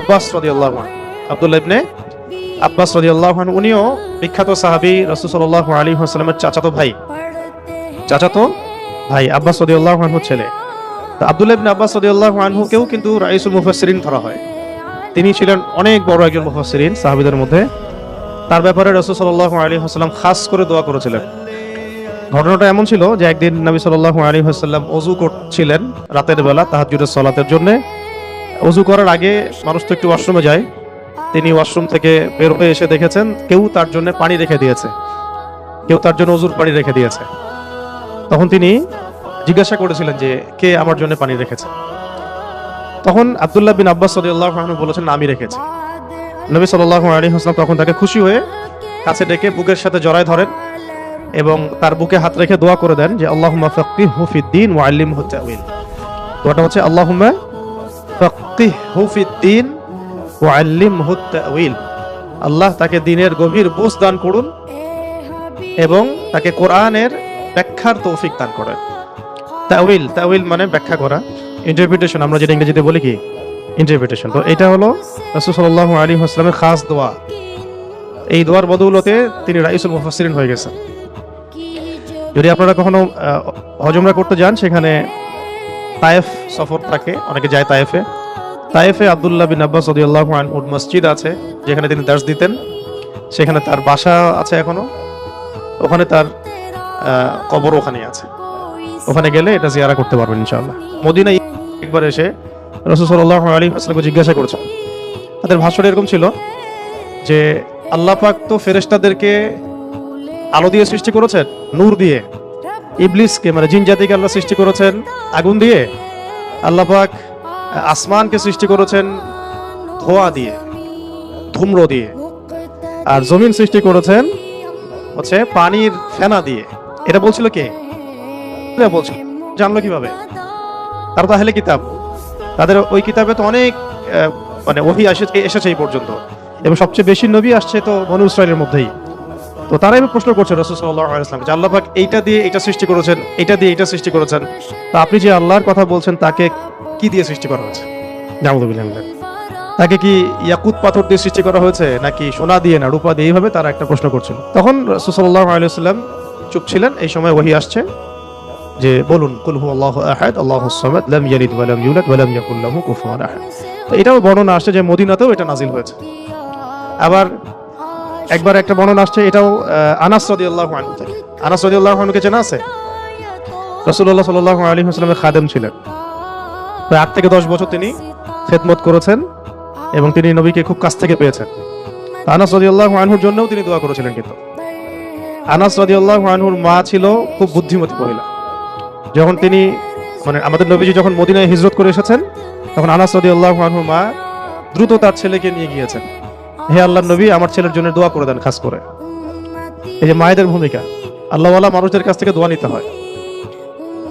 আব্বাস রাদিয়াল্লাহু আনহু, আব্দুল্লাহ ইবনে আব্বাস রাদিয়াল্লাহু আনহু, উনিও বিখ্যাত সাহাবী, রাসূল সাল্লাল্লাহু আলাইহি ওয়াসাল্লামের চাচাতো ভাই আব্বাস রাদিয়াল্লাহু আনহুর ছেলে। তো আব্দুল্লাহ ইবনে আব্বাস রাদিয়াল্লাহু আনহুকেও কিন্তু রাইসুল মুফাসসিরিন ধরা হয়। তিনি ছিলেন অনেক বড় একজন মুফাসসিরিন সাহাবীদের মধ্যে। তার ব্যাপারে রাসূল সাল্লাল্লাহু আলাইহি ওয়াসাল্লাম খাস করে দোয়া করেছিলেন। ঘটনাটা এমন ছিল যে একদিন নবী সাল্লাল্লাহু আলাইহি ওয়াসাল্লাম ওযু করছিলেন রাতের বেলা তাহাজ্জুদের সালাতের জন্য। ওযু করার আগে মানুষ তো একটু ওয়াশরুমে যায়। তিনি ওয়াশরুম থেকে বের হয়ে এসে দেখেছেন কেউ তার জন্য পানি রেখে দিয়েছে, কেউ তার জন্য ওযুর পানি রেখে দিয়েছে। তখন তিনি জিজ্ঞাসা করেছিলেন যে কে আমার জন্য পানি রেখেছে। তখন আব্দুল্লাহ বিন আব্বাস রাদিয়াল্লাহু আনহু বলেছেন, আমি রেখেছি। নবী সাল্লাল্লাহু আলাইহি ওয়াসাল্লাম তখন তাকে খুশি হয়ে কাছে ডেকে বুকের সাথে জড়ায় ধরেন এবং তার বুকে হাত রেখে দোয়া করে দেন যে আল্লাহুম্মা ফাক্কিহহু ফিদ-দীন ওয়া আল্লিমহু তা'ওয়িল। দোয়াটা হচ্ছে আল্লাহুম্মা ফাক্কিহহু ফিদ-দীন ওয়া আল্লিমহু তা'ওয়িল। আল্লাহ তাকে দ্বীনের গভীর বুঝ দান করুন এবং তাকে কোরআনের ব্যাখ্যার তৌফিক দান করেন। তা'ওয়িল মানে ব্যাখ্যা করা, ইন্টারপ্রিটেশন, আমরা যেটা ইংরেজিতে বলি কি ইন্টারপ্রিটেশন। তো এটা হলো রাসূল সাল্লাল্লাহু আলাইহি ওয়াসাল্লামের খাস দোয়া। এই দোয়ার বদৌলতে তিনি রাইসুল মুফাসসিরিন হয়ে গেছেন। যদি আপনারা কখনো হজ-উমরা করতে যান, সেখানে তায়েফ সফর থাকে, অনেকে যায় তায়েফে আব্দুল্লাহ বিন আব্বাস রাদিয়াল্লাহু আনহুর মসজিদ আছে যেখানে তিনি দার্স দিতেন। সেখানে তার বাসা আছে এখনো, ওখানে তার কবর ওখানে আছে। ওখানে গেলে এটা জিয়ারা করতে পারবেন ইনশাআল্লাহ। মদিনায় একবার এসে রাসূল সাল্লাল্লাহু আলাইহি ওয়াসাল্লামকে জিজ্ঞাসা করেছেন। তাদের ভাষণ এরকম ছিল যে আল্লাহ পাক তো ফেরেশতাদেরকে আলো দিয়ে সৃষ্টি করেছেন, নূর দিয়ে। ইবলিসকে মানে জিন জাতিকে আল্লাহ সৃষ্টি করেছেন আগুন দিয়ে। আল্লাহ পাক আসমানকে সৃষ্টি করেছেন ধোঁয়া দিয়ে, ধূম্র দিয়ে। আর জমিন সৃষ্টি করেছেন হচ্ছে পানির ফেনা দিয়ে। এটা বলছিল কে? বলছিল। জানলো কিভাবে? তারা তো আহলে কিতাব, তাদের ওই কিতাবে তো অনেক মানে ওহী এসেছে এই পর্যন্ত, এবং সবচেয়ে বেশি নবী আসছে তো বনু ইসরাইলের মধ্যেই। তো তারাই প্রশ্ন করছে রাসূল সাল্লাল্লাহু আলাইহি ওয়াসাল্লামকে যে আল্লাহ পাক এইটা দিয়ে এটা সৃষ্টি করেছেন, এইটা দিয়ে এটা সৃষ্টি করেছেন, তো আপনি যে আল্লাহর কথা বলছেন তাকে কি দিয়ে সৃষ্টি করা হয়েছে? নাউযুবিল্লাহ। তাকে কি ইয়াকুত পাথর দিয়ে সৃষ্টি করা হয়েছে নাকি সোনা দিয়ে না রূপা দিয়ে? এইভাবে তারা একটা প্রশ্ন করছিল। তখন রাসূল সাল্লাল্লাহু আলাইহি ওয়াসাল্লাম চুপ ছিলেন। এই সময় ওহী আসছে যে বলুন কুল হুয়াল্লাহু আহাদ আল্লাহুস সামাদ লাম ইয়ালিদ ওয়া লাম ইউলাদ ওয়া লাম ইয়াকুল লাহু কুফুয়ান আহাদ। তো এটাও বর্ণনা আসছে যে মদিনাতেও এটা নাজিল হয়েছে। আবার একবার একটা বর্ণনা আসছে, এটাও আনাস রাদিয়াল্লাহু আনহু থেকে। আনাস রাদিয়াল্লাহু আনহুকে চেনা আছে? রাসূলুল্লাহ সাল্লাল্লাহু আলাইহি ওয়াসাল্লামের খাদেম ছিলেন। প্রায় 8 থেকে 10 বছর তিনি খেদমত করেছেন এবং তিনি নবীকে খুব কাছ থেকে পেয়েছেন। আনাস রাদিয়াল্লাহু আনহুর জন্যও তিনি দোয়া করেছিলেন। কিন্তু আনাস রাদিয়াল্লাহু আনহুর মা ছিল খুব বুদ্ধিমতী মহিলা। যখন তিনি মানে আমাদের নবীজি যখন মদিনায় হিজরত করে এসেছেন, তখন আনাস রাদিয়াল্লাহু আনহুর মা দ্রুত তার ছেলেকে নিয়ে গিয়েছেন, হে আল্লাহর নবী আমার ছেলের জন্য দোয়া করে দেন। খাস করে এই যে মায়েদের ভূমিকা, আল্লাহওয়ালা মানুষদের কাছ থেকে দোয়া নিতে হয়।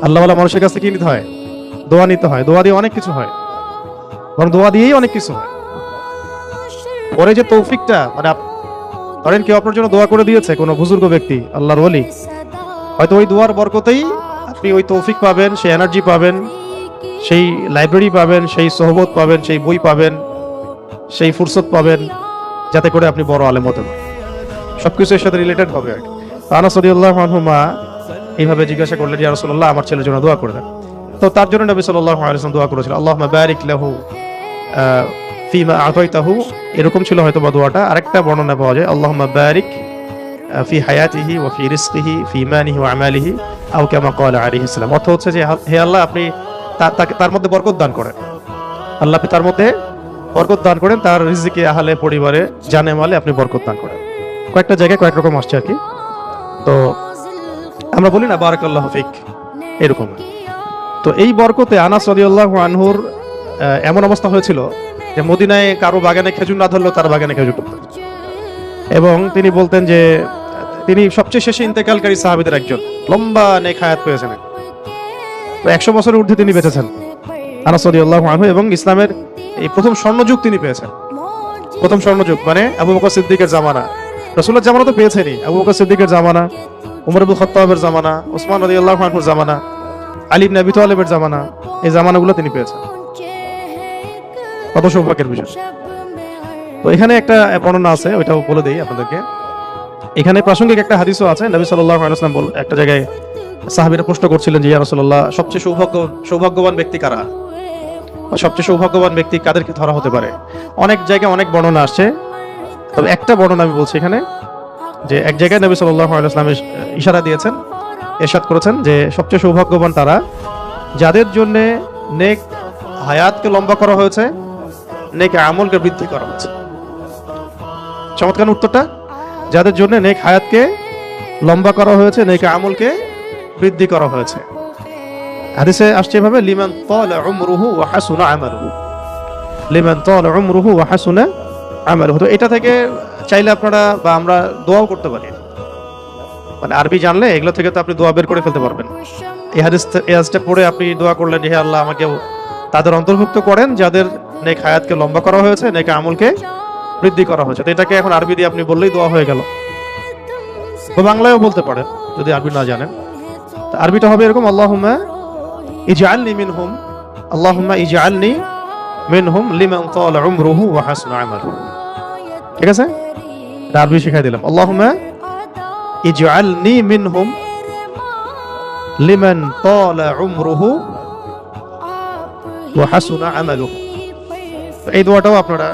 আল্লাহওয়ালা মানুষের কাছ থেকে কি নিতে হয়? দোয়া নিতে হয়। দোয়া দিয়ে অনেক কিছু হয়, বরং দোয়া দিয়েই অনেক কিছু হয়। পরে যে তৌফিকটা, মানে ধরেন কেউ আপনার জন্য দোয়া করে দিয়েছে, কোনো বুজুর্গ ব্যক্তি, আল্লাহর ওলি, হয়তো ওই দোয়ার বরকতেই আপনি ওই তৌফিক পাবেন, সেই এনার্জি পাবেন, সেই লাইব্রেরি পাবেন, সেই সোহবত পাবেন, সেই বই পাবেন, সেই ফুরসত পাবেন, যাতে করে আপনি বড় আলেম হতে পারেন। সবকিছু এর সাথে রিলেটেড হবে আর কি। আনাস রাদিয়াল্লাহু আনহু মা এইভাবে জিজ্ঞাসা করলেন, ইয়া রাসূলুল্লাহ আমার ছেলের জন্য দোয়া করে দেন। তো তার জন্য নবী সাল্লাল্লাহু আলাইহি ওয়াসাল্লাম দোয়া করেছিলেন, আল্লাহুম্মা বারিক লাহু ফিমা আতাইতাহু। এরকম ছিল হয়তো বা দোয়াটা। আরেকটা বর্ণনা পাওয়া যায়, আল্লাহুম্মা বারিক ফি হায়াতিহি ওয়া ফি রিজকিহি ফি মানিহি ওয়া আমালিহি আও কামা ক্বালা আলাইহিস সালাম। অর্থ হচ্ছে যে হে আল্লাহ আপনি তার মধ্যে বরকত দান করেন। আল্লাহ আপনি তার মধ্যে বরকত দান করেন, তার রিজিকে, আহলে, পরিবারে, জানে মালে আপনি বরকত দান করেন। কয়েকটা জায়গায় কয়েক রকম আসছে আর কি। তো আমরা বলি না বারাকাল্লাহু ফিক, এরকম। তো এই বরকতে আনাস রাদিয়াল্লাহু আনহুর এমন অবস্থা হয়েছিল যে মদিনায় কারো বাগানে খেজুর না ধরলেও তার বাগানে খেজুর ধরতেন। এবং তিনি বলতেন যে তিনি সবচেয়ে শেষে ইন্তেকালকারী সাহাবীদের একজন, লম্বা নেক হায়াত পেয়েছেন। 100 বছরের ঊর্ধ্বে তিনি বেঁচেছেন আনাস রাদিয়াল্লাহু আনহু, এবং ইসলামের এই প্রথম স্বর্ণযুগ তিনি পেয়েছেন। প্রথম স্বর্ণযুগ মানে আবু বকর সিদ্দিকের জামানা। রাসূলুল্লাহর জামানা তো পেয়েছেনই, আবু বকর সিদ্দিকের জামানা, উমর ইবনে খাত্তাবের জামানা, ওসমান রাদিয়াল্লাহু আনহুর জামানা, আলী ইবনে আবি তালেবের জামানা, এই জামানাগুলো তিনি পেয়েছেন। কত সৌভাগ্যের বিষয়। তো এখানে একটা বর্ণনা আছে, ওইটাও বলে দিই আপনাদেরকে। এখানে প্রাসঙ্গিক একটা হাদিসও আছে। নবী সাল্লাল্লাহু আলাইহি ওয়াসাল্লাম একটা জায়গায় সাহাবীরা প্রশ্ন করছিলেন যে ইয়া রাসূলুল্লাহ, সবচেয়ে সৌভাগ্যবান ব্যক্তি কারা, বা সবচেয়ে সৌভাগ্যবান ব্যক্তি কাদেরকে ধরা হতে পারে। অনেক জায়গায় অনেক বর্ণনা আসছে, তবে একটা বর্ণনা আমি বলছি এখানে, যে এক জায়গায় নবী সাল্লাল্লাহু আলাইহি ওয়াসাল্লাম ইশারা দিয়েছেন, ইরশাদ করেছেন যে সবচেয়ে সৌভাগ্যবান তারা যাদের জন্য নেক হায়াতকে লম্বা করা হয়েছে, নেক আমলকে বৃদ্ধি করা হয়েছে। চমৎকার উত্তরটা, যাদের জন্য নেক হায়াতকে লম্বা করা হয়েছে, নেক আমলকে বৃদ্ধি করা হয়েছে। হাদিসে আসছে এভাবে, লিমান তালা উমরুহু ওয়া হাসুনা আমালুহু, লিমান তালা উমরুহু ওয়া হাসুনা আমালুহু। তো এটা থেকে চাইলে আপনারা বা আমরা দোয়াও করতে পারি, মানে আরবি জানলে এগুলো থেকে তো আপনি দোয়া বের করে ফেলতে পারবেন। এই হাদিসটা পড়ে আপনি দোয়া করলেন, হে আল্লাহ আমাকে তাদের অন্তর্ভুক্ত করেন যাদের নেক হায়াতকে লম্বা করা হয়েছে, নেক আমলকে বৃদ্ধি করা হয়েছে। তো এটাকে এখন আরবি দিয়ে আপনি বললেই দোয়া হয়ে গেল। তো বাংলায়ও বলতে পারেন যদি আরবি না জানেন। তো আরবিটা হবে এরকম, আল্লাহুম্মা ইজআলনি মিনহুম, আল্লাহুম্মা ইজআলনি মিনহুম লিমান তালা উমরুহু ওয়া হাসুনা আমালুহু। ঠিক আছে, এটা আরবি শিখাই দিলাম। আল্লাহুম্মা ইজআলনি মিনহুম লিমান তালা উমরুহু ওয়া হাসুনা আমালুহু। এই দোয়াটাও আপনারা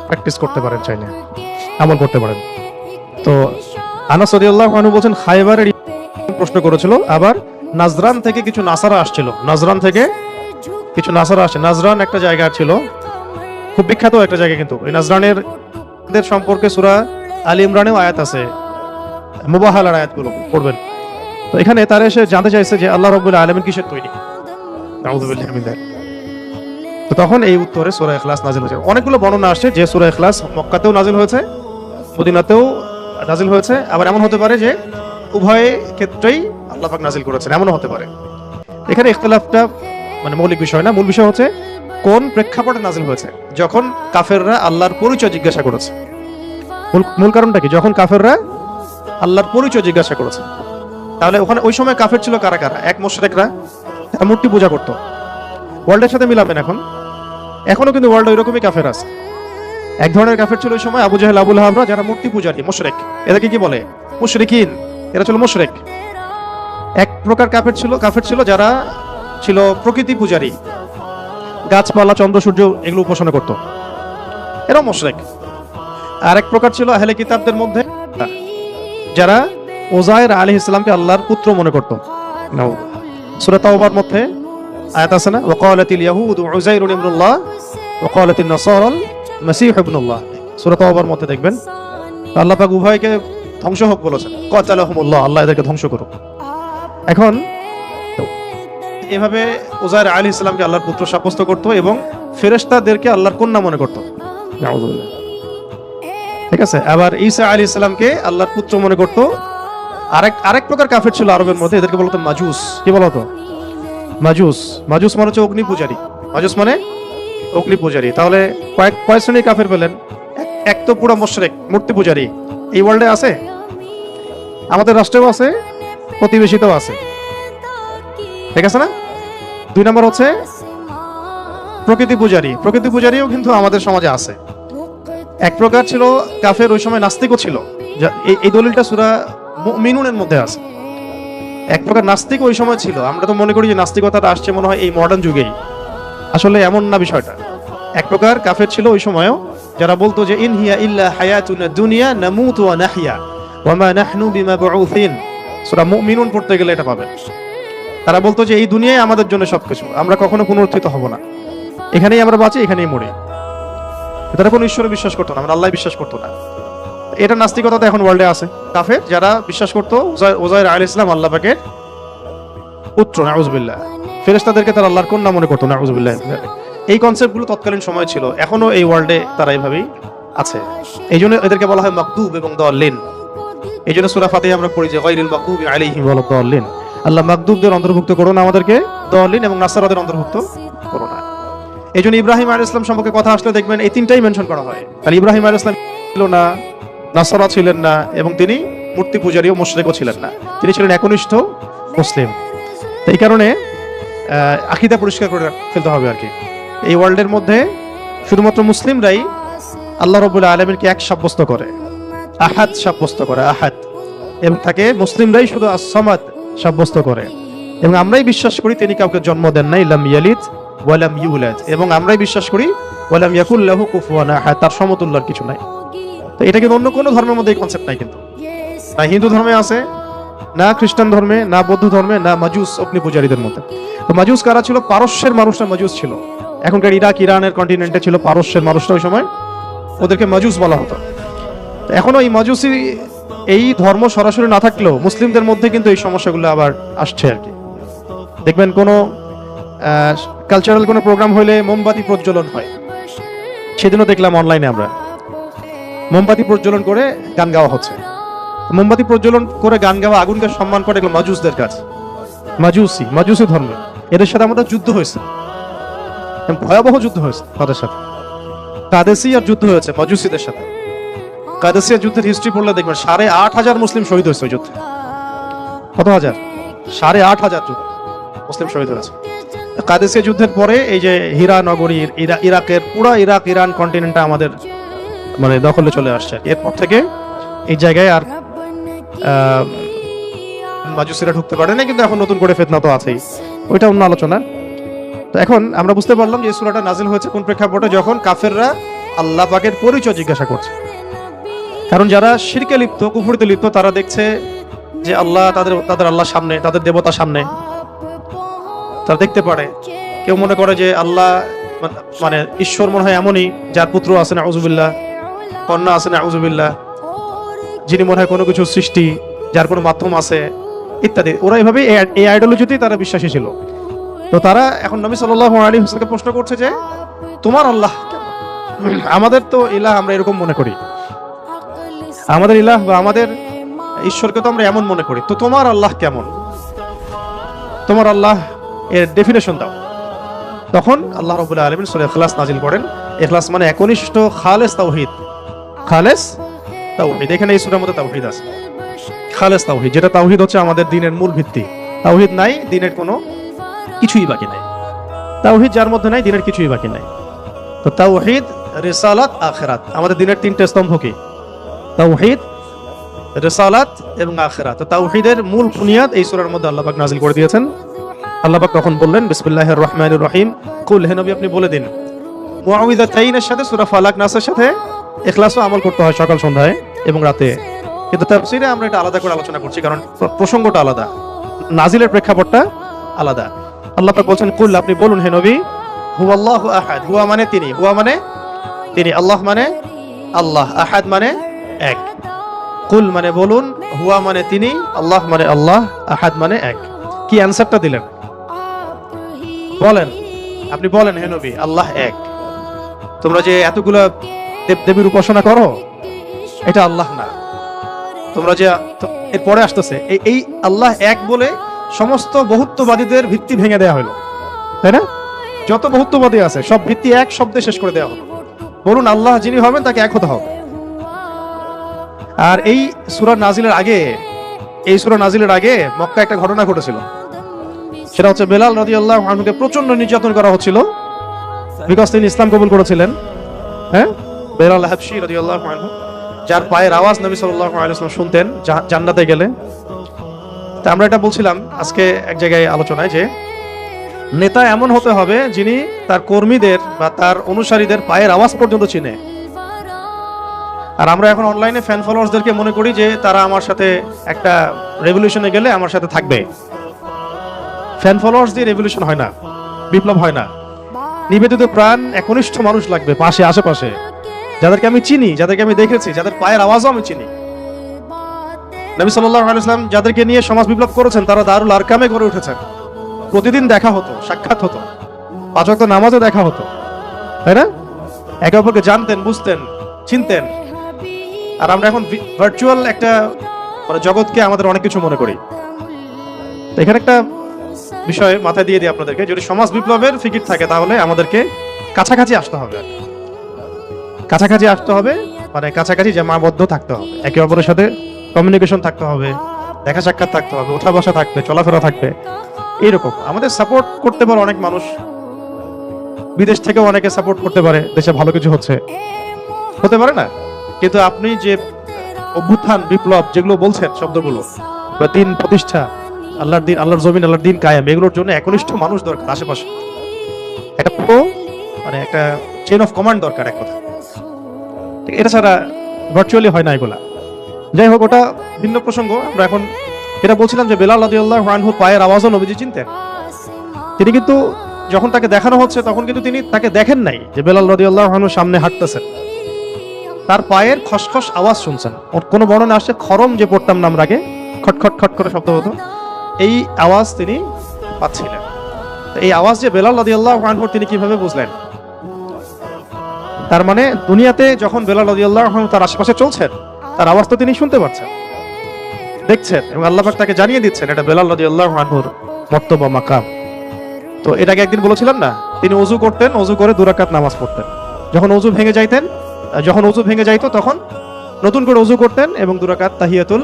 প্র্যাকটিস করতে পারেন, চাইলে আমল করতে পারেন। তো আনাস রাদিয়াল্লাহু আনহু বলেন, খায়বারের প্রশ্ন করেছিল, আবার নাজরান থেকে কিছু নাসারা আসছিল, নাজরান থেকে কিছু নাসারা আসে। নাজরান একটা জায়গা ছিল, খুব বিখ্যাত একটা জায়গা, কিন্তু এই নাজরানের সম্পর্কে সূরা আলী ইমরানেও আয়াত আছে, মুবাহালার আয়াতগুলো পড়বেন। তো এখানে তারা এসে জানতে চাইছে যে আল্লাহ রাব্বুল আলামিন কিসের তৈরি, নাউযু বিল্লাহি মিন যালিক। তো তখন এই উত্তরে সূরা ইখলাস নাযিল হয়েছে। অনেকগুলো বর্ণনা আসছে যে সূরা ইখলাস মক্কাতেও নাযিল হয়েছে, মদিনাতেও নাযিল হয়েছে, আবার এমন হতে পারে যে উভয় ক্ষেত্রেই আল্লাহ পাক নাযিল করেছেন, এমনও হতে পারে। এখানে ইখতিলাফটা মানে মৌলিক বিষয় না, মূল বিষয় হচ্ছে কোন প্রেক্ষাপটে নাযিল হয়েছে। যখন কাফেররা আল্লাহর পরিচয় জিজ্ঞাসা করেছে, মূল কারণটা কি, যখন কাফেররা আল্লাহর পরিচয় জিজ্ঞাসা করেছে, তাহলে ওখানে ওই সময় কাফের ছিল কারা কারা? এক, মুশরিকরা, তারা মূর্তি পূজা করতো। ওয়ার্ল্ডের সাথে মিলাবেন এখনো কিন্তু ওয়ার্ল্ড ওইরকমই কাফের আছে। এক ধরনের কাফের ছিল ওই সময় আবু জাহেল, আবু লাহাবরা, যারা মূর্তি পূজারী, মুশরিক। এদেরকে কি বলে? মুশরিকিন। এরা ছিল মুশরিক। এক প্রকার কাফের ছিল যারা ছিল প্রকৃতি পূজারী, গাছপালা, চন্দ্র সূর্য এগুলো উপাসনা করত, এরাও মুশরিক। আর এক প্রকার ছিল আহলে কিতাবদের মধ্যে যারা ওজায়ের আলাইহিস সালামকে আল্লাহর পুত্র মনে করত। সূরা তাওবার মধ্যে আয়াত আছে না, ওয়াকালাতিল ইয়াহুদু উযাইরুন ইবনুল্লাহ ওয়াকালাতিন নাসারাল মাসীহু ইবনুল্লাহ। সূরা তাওবার মধ্যে দেখবেন আল্লাহ পাক উভয়কে ধ্বংস হোক বলেছেন, কাতালাহুমুল্লাহ, আল্লাহ এদেরকে ধ্বংস করুক। এখন এভাবে উযাইর আলাইহিস সালামকে আল্লাহর পুত্র সাব্যস্ত করত এবং ফেরেশতাদেরকে আল্লাহর কন্যা মনে করত। নাউযুবিল্লাহ। ঠিক আছে, আবার ঈসা আলাইহিস সালামকে আল্লাহর পুত্র মনে করত। আরেক প্রকার কাফের ছিল আরবের মধ্যে, এদেরকে বলতো মাজুস। কি বলতো? মাজুস মানে হচ্ছে অগ্নি পূজারী। মাজুস মানে অগ্নি পূজারী। তাহলে কয়েক শ্রেণীর কাফের পেলেন। এক তো পুরো মুশরিক, মূর্তি পূজারী। এই ওয়ার্ল্ডে আছে, আমাদের রাষ্ট্রেও আছে, প্রতিবেশীতেও আছে। ঠিক আছে না? 2 নম্বর হচ্ছে প্রকৃতি পূজারী। প্রকৃতি পূজারীও কিন্তু আমাদের সমাজে আছে। এক প্রকার ছিল কাফের, ওই সময় নাস্তিকও ছিল। এই দলিলটা সূরা মুমিনুনের মধ্যে আছে। এক প্রকার নাস্তিক ওই সময় ছিল। আমরা তো মনে করি যে নাস্তিকতাটা আসছে মনে হয় এই মডার্ন যুগেই, আসলে এমন না বিষয়টা। এক প্রকার কাফের ছিল ওই সময়ও, যারা বলতো যে ইন হিয়া ইল্লা হায়াতুনা দুনিয়া নামুতু ওয়া নাহইয়া ওয়া মা নাহনু বিমাবউসিন। সূরা মুমিনুন পড়তে গেলে এটা পাবেন। তারা বলতো যে এই দুনিয়ায় আমাদের জন্য সবকিছু, আমরা কখনো পুনরুত্থিত হব না, এখানেই আমরা বাঁচি, এখানেই মরি। তারা কোনো ঈশ্বরে বিশ্বাস করতো না, আমরা আল্লাহ বিশ্বাস করতো না। এটা নাস্তিকতা তো এখন ওয়ার্ল্ডে আছে। কাফের যারা বিশ্বাস করতো উযাইর আলাইহিস সালাম আল্লাহ পাকের পুত্র, নাউযুবিল্লাহ। ফেরেশতাদেরকে তারা আল্লাহর কন্যা মনে করতো, নাউযুবিল্লাহ। এই কনসেপ্টগুলো তৎকালীন সময় ছিল, এখনো এই ওয়ার্ল্ডে তারা এইভাবেই আছে। এই জন্য এদেরকে বলা হয় মাগদুব এবং দাল্লিন। এই জন্য সূরা ফাতিহা আমরা পড়ি যে গায়রিল মাগদুবি আলাইহিম ওয়া দাল্লিন। আল্লাহ মাগদুবদের অন্তর্ভুক্ত করো না আমাদেরকে, দাল্লিন এবং নাসারাদের অন্তর্ভুক্ত করো না। এই জন্য ইব্রাহিম আলাইহিস সালাম সম্পর্কে কথা আসলে দেখবেন এই তিনটাই মেনশন করা হয়। তাহলে ইব্রাহিম আলাইহিস সালাম ছিল না, নাসারা ছিলেন না, এবং তিনি মূর্তি পূজারী ও মুশরিকও ছিলেন না, তিনি ছিলেন একনিষ্ঠ মুসলিম। এই কারণে আকীদা পরিষ্কার করে ফেলতে হবে আর কি। এই ওয়ার্ল্ডের মধ্যে শুধুমাত্র মুসলিমরাই আল্লাহ রাব্বুল আলামিনকে এক সাব্যস্ত করে, আহাদ সাব্যস্ত করে, আহাদ, এবং তাকে মুসলিমরাই শুধু as-সামাদ সাব্যস্ত করে। এবং আমরাই বিশ্বাস করি তিনি কাউকে জন্ম দেন নাই, লাম ইয়ালিদ ওয়া লাম ইউলাদ, এবং আমরাই বিশ্বাস করি ওয়া লাম ইয়াকুল লাহু কুফুয়ান আহাদ, তার সমতুল্য কিছু নাই। তো এটা কিন্তু অন্য কোনো ধর্মের মধ্যে এই কনসেপ্ট নাই, কিন্তু না হিন্দু ধর্মে আছে, না খ্রিস্টান ধর্মে, না বৌদ্ধ ধর্মে, না মাজুস অগ্নি পূজারীদের মধ্যে। তো মাজুস কারা ছিল? পারস্যের মানুষরা মাজুস ছিল। এখনকার ইরাক ইরানের কন্টিনেন্টে ছিল পারস্যের মানুষরা, ওই সময় ওদেরকে মাজুস বলা হতো। তো এখনো এই মাজুসি এই ধর্ম সরাসরি না থাকলেও মুসলিমদের মধ্যে কিন্তু এই সমস্যাগুলো আবার আসছে আর কি। দেখবেন কোনো কালচারাল কোনো প্রোগ্রাম হইলে মোমবাতি প্রজ্বলন হয়। সেদিনও দেখলাম অনলাইনে আমরা মোমবাতি প্রজ্বলন করে গান গাওয়া হচ্ছে। মোমবাতি প্রজ্বলন করে গান গাওয়া, আগুনকে সম্মান করে, এগুলো মাজুসদের কাজ। মাজুসি ধর্ম, এদের সাথে আমাদের যুদ্ধ হয়েছে, ভয়াবহ যুদ্ধ হয়েছে তাদের সাথে। কাদেসিয়ার যুদ্ধ হয়েছে মাজুসিদের সাথে। কাদেসিয়ার যুদ্ধের হিস্ট্রি পড়লে দেখবেন 8,500 মুসলিম শহীদ হয়েছে ওই যুদ্ধে। কত হাজার? 8,500 মুসলিম শহীদ হয়েছে। কাদেসিয়া যুদ্ধের পরে এই যে হীরা নগরী, ইরাকের পুরো ইরাক ইরান কন্টিনেন্টটা আমাদের মানে দখলে চলে আসছে। এরপর থেকে এই জায়গায় আর মাজুসিরা ঢুকতে পারে না, কিন্তু এখন নতুন করে ফিতনা তো আছেই, ওইটা অন্য আলোচনা। তো এখন আমরা বুঝতে পারলাম যে এই সূরাটা নাজিল হয়েছে কোন প্রেক্ষাপটে, যখন কাফেররা আল্লাহ পাকের পরিচয় জিজ্ঞাসা করছে। কারণ যারা শিরকে লিপ্ত, কুফরিতে লিপ্ত, তারা দেখছে যে আল্লাহ তাদের আল্লাহ সামনে, তাদের দেবতা সামনে, তারা দেখতে পারে। কেউ মনে করে যে আল্লাহ মানে ঈশ্বর মনে হয় এমনই যার পুত্র আছে না আউযুবিল্লাহ, কন্যা আছে না আউযুবিল্লাহ, যিনি মনে হয় কোনো কিছু সৃষ্টি, যার কোনো মাধ্যম আছে ইত্যাদি। ওরা এইভাবে এই আইডিওলজিতেই তারা বিশ্বাসী ছিল। তো তারা এখন নবী সাল্লাল্লাহু আলাইহি ওয়াসাল্লামকে প্রশ্ন করছে যে তোমার আল্লাহ কেমন? আমাদের তো ইলাহ আমরা এরকম মনে করি, আমাদের ইলাহ বা আমাদের ঈশ্বরকে তো আমরা এমন মনে করি, তো তোমার আল্লাহ কেমন? তোমার আল্লাহ এর ডেফিনেশন দাও। তখন আল্লাহ রাব্বুল আলামিন সূরা ইখলাস নাজিল করেন। ইখলাস মানে একনিষ্ঠ খালেস তাওহীদ। খালেস তাওহীদ, এখানে এই সূরার মধ্যে তাওহীদ আছে। খালেস তাওহীদ, যেটা তাওহীদ হচ্ছে আমাদের দ্বীনের মূল ভিত্তি। তাওহীদ নাই, দ্বীনের কোনো কিছুই বাকি নাই। তাওহীদ যার মধ্যে নাই, দ্বীনের কিছুই বাকি নাই। তো তাওহীদ, রিসালাত, আখিরাত, আমাদের দ্বীনের তিনটে স্তম্ভ কি? তাওহীদ, রিসালাত এবং আখিরাত। তো তাওহীদের মূল বুনিয়াদ এই সূরার মধ্যে আল্লাহ পাক নাজিল করে দিয়েছেন। আল্লাহ পাক তখন বললেন বিসমিল্লাহির রহমানির রহিম, কুল, হে নবী আপনি বলে দিন। মুআউযিযাতাইনের সাথে সূরা ফালাক নাসের সাথে ইখলাসও আমল করতে হয় সকাল সন্ধ্যায় এবং রাতে। কিন্তু তাফসীরে আমরা এটা আলাদা করে আলোচনা করছি, কারণ প্রসঙ্গটা আলাদা, নাজিলের প্রেক্ষাপটটা আলাদা। আল্লাহ পাক বলছেন কুল, আপনি বলুন হে নবী, হুয়াল্লাহু আহাদ, হুয়া মানে তিনি, হুয়া মানে তিনি, আল্লাহ মানে আল্লাহ, আহাদ মানে এক। কুল মানে বলুন, হুয়া মানে তিনি, আল্লাহ মানে আল্লাহ, আহাদ মানে এক। কি অ্যানসারটা দিলেন? বলেন, আপনি বলেন হে নবী, আল্লাহ এক। তোমরা যে এতগুলা দেবদেবীর উপাসনা করো, এটা আল্লাহ না। তোমরা যে এরপরে আসতেছে এই আল্লাহ এক বলে সমস্ত বহুত্ববাদীদের ভিত্তি ভেঙে দেওয়া হলো, তাই না? যত বহুত্ববাদী আছে সব ভিত্তি এক শব্দে শেষ করে দেওয়া হলো। বলুন আল্লাহ যিনি হবেন তাকে এক হতে হবে। আর এই সূরা নাজিলের আগে মক্কায় একটা ঘটনা ঘটেছিল। সেটা হচ্ছে বেলাল রাদিয়াল্লাহু আনহুকে প্রচন্ড নির্যাতন করা হচ্ছিল, বিকজ তিনি ইসলাম কবুল করেছিলেন। হ্যাঁ, বেলাল হাবশী রাদিয়াল্লাহু আনহু, যার পায়ের আওয়াজ নবী সাল্লাল্লাহু আলাইহি ওয়াসাল্লাম শুনতেন জান্নাতে গেলে। তা আমরা এটা বলছিলাম আজকে এক জায়গায় আলোচনায় যে নেতা এমন হতে হবে যিনি তার কর্মীদের বা তার অনুসারীদের পায়ের আওয়াজ পর্যন্ত চিনে। আর আমরা এখন অনলাইনে ফ্যান ফলোয়ার্সদেরকে মনে করি যে তারা আমার সাথে একটা রেভলিউশনে গেলে আমার সাথে থাকবে। ফ্যান ফলোয়ার্স দিয়ে রেভলিউশন হয় না, বিপ্লব হয় না। নিবেদিত প্রাণ একনিষ্ঠ মানুষ লাগবে পাশে, আশেপাশে, যাদেরকে আমি চিনি, যাদেরকে আমি দেখেছি, যাদের পায়ের আওয়াজও আমি চিনি। নবী সাল্লাল্লাহু আলাইহি ওয়াসাল্লাম যাদেরকে নিয়ে সমাজ বিপ্লব করেছেন তারা দারুল আরকামে গড়ে উঠেছেন। প্রতিদিন দেখা হতো, সাক্ষাৎ হতো, 5 ওয়াক্ত নামাজে দেখা হতো, তাই না? একে অপরকে জানতেন, বুঝতেন, চিনতেন। আর আমরা এখন ভার্চুয়াল একটা মানে জগৎকে আমাদের অনেক কিছু মনে করি। এখানে একটা বিষয় মাথায় দিয়ে দিই আপনাদেরকে, যদি সমাজ বিপ্লবের ফিকির থাকে তাহলে আমাদেরকে কাছাকাছি আসতে হবে। কাছাকাছি আসতে হবে মানে কাছাকাছি জামাবদ্ধ থাকতে হবে, একে অপরের সাথে কমিউনিকেশন থাকতে হবে, দেখা সাক্ষাৎ থাকতে হবে, ওঠা বসা থাকবে, চলাফেরা থাকবে। এইরকম আমাদের সাপোর্ট করতে পারে অনেক মানুষ, বিদেশ থেকেও অনেকে সাপোর্ট করতে পারে, দেশে ভালো কিছু হচ্ছে। হতে পারে না? কিন্তু আপনি যে অভ্যুত্থান বিপ্লব যেগুলো বলছেন শব্দগুলো, বা দিন প্রতিষ্ঠা, আল্লাহর দিন, আল্লাহর জমিন, আল্লাহর দিন কায়েম, এগুলোর জন্য একনিষ্ঠ মানুষ দরকার আশেপাশে। একটা পুরো মানে একটা চেইন অফ কমান্ড দরকার এক কথা। এটা ছাড়া ভার্চুয়ালি হয় না এগুলা। যাই হোক, ওটা ভিন্ন প্রসঙ্গ। আমরা এখন এটা বলছিলাম যে বেলাল রাদিয়াল্লাহু আনহুর পায়ের আওয়াজও নবীজি চিনতেন। তিনি কিন্তু যখন তাকে দেখানো হচ্ছে তখন কিন্তু তিনি তাকে দেখেন নাই যে বেলাল রাদিয়াল্লাহু আনহু সামনে হাঁটতেছেন, তার পায়ের খসখস আওয়াজ শুনছেন। ওর কোনো বর্ণনা আসছে খরম যে পড়তাম না আমরা আগে, খটখট খট করে শব্দ হতো, এই আওয়াজ তিনি পাচ্ছিলেন। তো এই আওয়াজ যে বেলাল রাদিয়াল্লাহু আনহুর, তিনি কিভাবে বুঝলেন? তার মানে দুনিয়াতে যখন বেলাল রাদিয়াল্লাহু আনহু তার আশেপাশে চলছেন, তার আওয়াজ তো তিনি শুনতে পাচ্ছেন, দেখছেন, এবং আল্লাহ পাক তাকে জানিয়ে দিচ্ছেন এটা বেলাল রাদিয়াল্লাহু আনহুর মর্তবা মাকাম। তো এটাকে একদিন বলেছিলাম না, তিনি ওযু করতেন, ওযু করে 2 রাকাত নামাজ পড়তেন। যখন ওযু ভেঙে যাইতো তখন নতুন করে ওযু করতেন এবং 2 রাকাত তাহিয়াতুল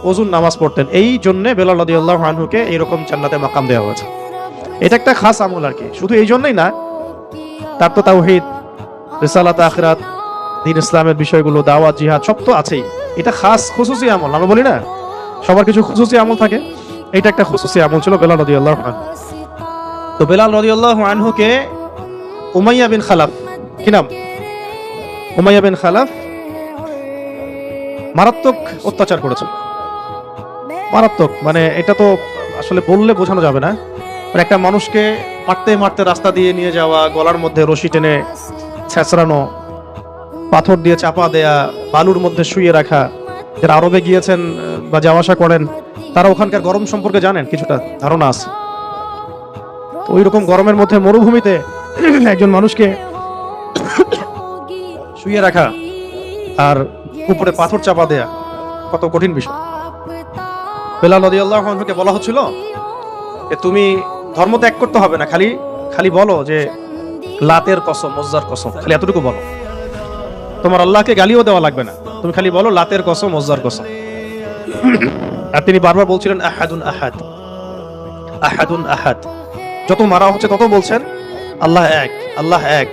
ওযুর নামাজ পড়তেন। এই জন্য বেলাল রাদিয়াল্লাহু আনহুকে এইরকম জান্নাতে মাকাম দেওয়া হয়েছে। এটা একটা খাস আমল আর কি। শুধু এই জন্যই না, তার তো তাওহীদ, রিসালাত, আখিরাত, দ্বীন ইসলামের বিষয়গুলো, দাওয়াত, জিহাদ সব তো আছেই। এটা খাস খুসুসি আমল। আমরা বলি না সবার কিছু খুসুসি আমল থাকে, এটা একটা খুসুসি আমল ছিল বেলাল রাদিয়াল্লাহু আনহু। তো বেলাল রাদিয়াল্লাহু আনহুকে উমাইয়া বিন খালাফ, কি নাম? উমাইয়া বিন খালাফ মারাত্মক অত্যাচার করেছিল। মারাত্মক মানে এটা তো আসলে বললে বোঝানো যাবে না। মানে একটা মানুষকে মারতে মারতে রাস্তা দিয়ে নিয়ে যাওয়া, গলার মধ্যে রশি টেনে ছেঁচড়ানো, পাথর দিয়ে চাপা দেয়া, বালুর মধ্যে শুয়ে রাখা। যারা আরবে গিয়েছেন বা যাওয়া আসা করেন তারা ওখানকার গরম সম্পর্কে জানেন, কিছুটা ধারণা আছে। ওই রকম গরমের মধ্যে মরুভূমিতে একজন মানুষকে শুয়ে রাখা আর উপরে পাথর চাপা দেয়া কত কঠিন বিষয়। বেলাল রাদিয়াল্লাহু আনহুকে বলা হচ্ছিল যে তুমি ধর্ম ত্যাগ করতে হবে না, খালি বলো যে লাতের কসম, উজ্জার কসম, খালি এতটুকু বলো। তোমার আল্লাহকে গালিও দেওয়া লাগবে না, তুমি খালি বলো লাতের কসম, উজ্জার কসম। আর তিনি বারবার বলছিলেন আহাদুন আহাদ, আহাদুন আহাদ। যত মারা হচ্ছে তত বলছেন আল্লাহ এক, আল্লাহ এক,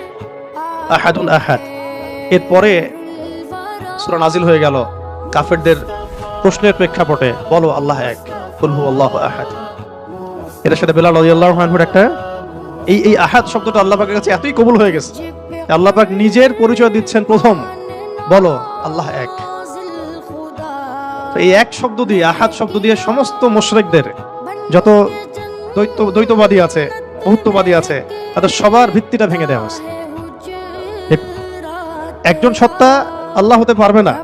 আহাদুন আহাদ। এরপরে সূরা নাজিল হয়ে গেল কাফেরদের প্রশ্নের প্রেক্ষাপটে, বলো আল্লাহ এক, কুল হুয়াল্লাহু আহাদ। এটার সাথে বেলাল রাদিয়াল্লাহু আনহুর একটা এই আহাদ শব্দটা আল্লাহ পাকের কাছে এতই কবুল হয়ে গেছে, আল্লাহ পাক নিজের পরিচয় দিচ্ছেন প্রথম, বলো আল্লাহ এক। এই এক শব্দ দিয়ে, আহাদ শব্দ দিয়ে সমস্ত মুশরিকদের, যত দ্বৈতবাদী আছে, বহুত্ববাদী আছে, তাদের সবার ভিত্তিটা ভেঙে দেওয়া হয়েছে। একজন সত্তা আল্লাহ হতে পারবে না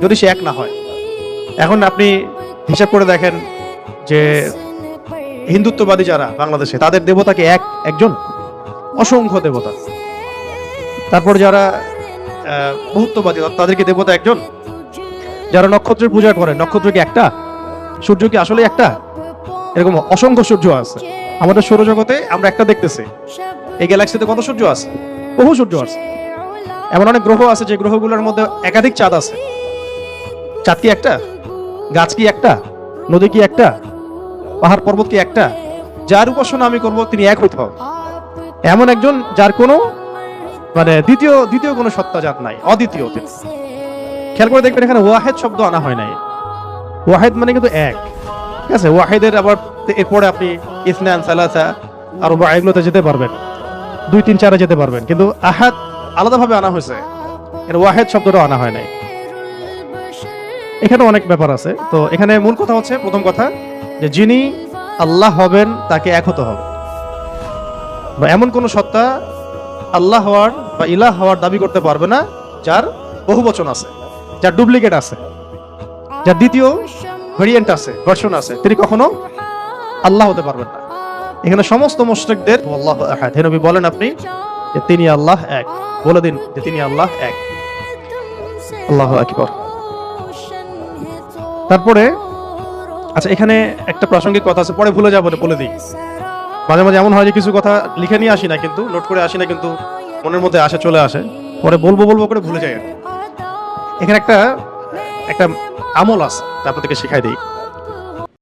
যদি সে এক না হয়। এখন আপনি হিসাব করে দেখেন যে হিন্দুত্ববাদী যারা বাংলাদেশে, তাদের দেবতাকে একজন, অসংখ্য দেবতা। তারপর যারা বহুত্ববাদী, তাদেরকে দেবতা একজন। যারা নক্ষত্রের পূজা করে, নক্ষত্র কি একটা? সূর্য কি আসলে একটা? এরকম অসংখ্য সূর্য আছে আমাদের সৌরজগতে, আমরা একটা দেখতেছি। এই গ্যালাক্সিতে কত সূর্য আছে? বহু সূর্য আছে। এমন অনেক গ্রহ আছে যে গ্রহগুলোর মধ্যে একাধিক চাঁদ আছে। চাঁদ কি একটা? গাছ কি একটা? নদী কি একটা? পাহাড় পর্বত কি একটা? যার উপাসনা আমি করব তিনি এক হইতে হবে। এমন একজন যার কোনো মানে দ্বিতীয় কোনো সত্তা জাত নাই, অদ্বিতীয়। খেয়াল করে দেখবেন এখানে ওয়াহেদ শব্দ আনা হয় নাই। ওয়াহেদ মানে কিন্তু এক, ঠিক আছে? ওয়াহেদের আবার এরপরে আপনি ইসনান, সালাসা আর এগুলোতে যেতে পারবেন, 2, 3, 4 যেতে পারবেন, কিন্তু আহাদ আলাদাভাবে আনা হয়েছে, এর ওয়াহেদ শব্দটা আনা হয় নাই। এখানে অনেক ব্যাপার আছে। তো এখানে মূল কথা হচ্ছে, প্রথম কথা যে যিনি আল্লাহ হবেন তাকে এক হতে হবে। বা এমন কোন সত্তা আল্লাহ হওয়ার বা ইলাহ হওয়ার দাবি করতে পারবে না যার বহুবচন আছে, যার ডুপ্লিকেট আছে, যার দ্বিতীয় ভেরিয়েন্ট আছে, ভার্সন আছে, তিনি কখনো আল্লাহ হতে পারবেন না। এখানে সমস্ত মুশরিকদের আল্লাহু আহাদ, হে নবী বলেন আপনি যে তিনি আল্লাহ এক, বলে দিন যে তিনি আল্লাহ এক। আল্লাহু আকবার। তারপরে আচ্ছা, এখানে একটা প্রাসঙ্গিক কথা আছে, পরে ভুলে যাবো, বলে দিই। মাঝে মাঝে এমন হয় যে কিছু কথা লিখে নিয়ে আসি না, কিন্তু নোট করে আসি না, কিন্তু মনের মধ্যে আসে, চলে আসে, পরে বলবো করে ভুলে যাই। এখানে একটা আমল আছে, আপনাদেরকে শিখাই দিই।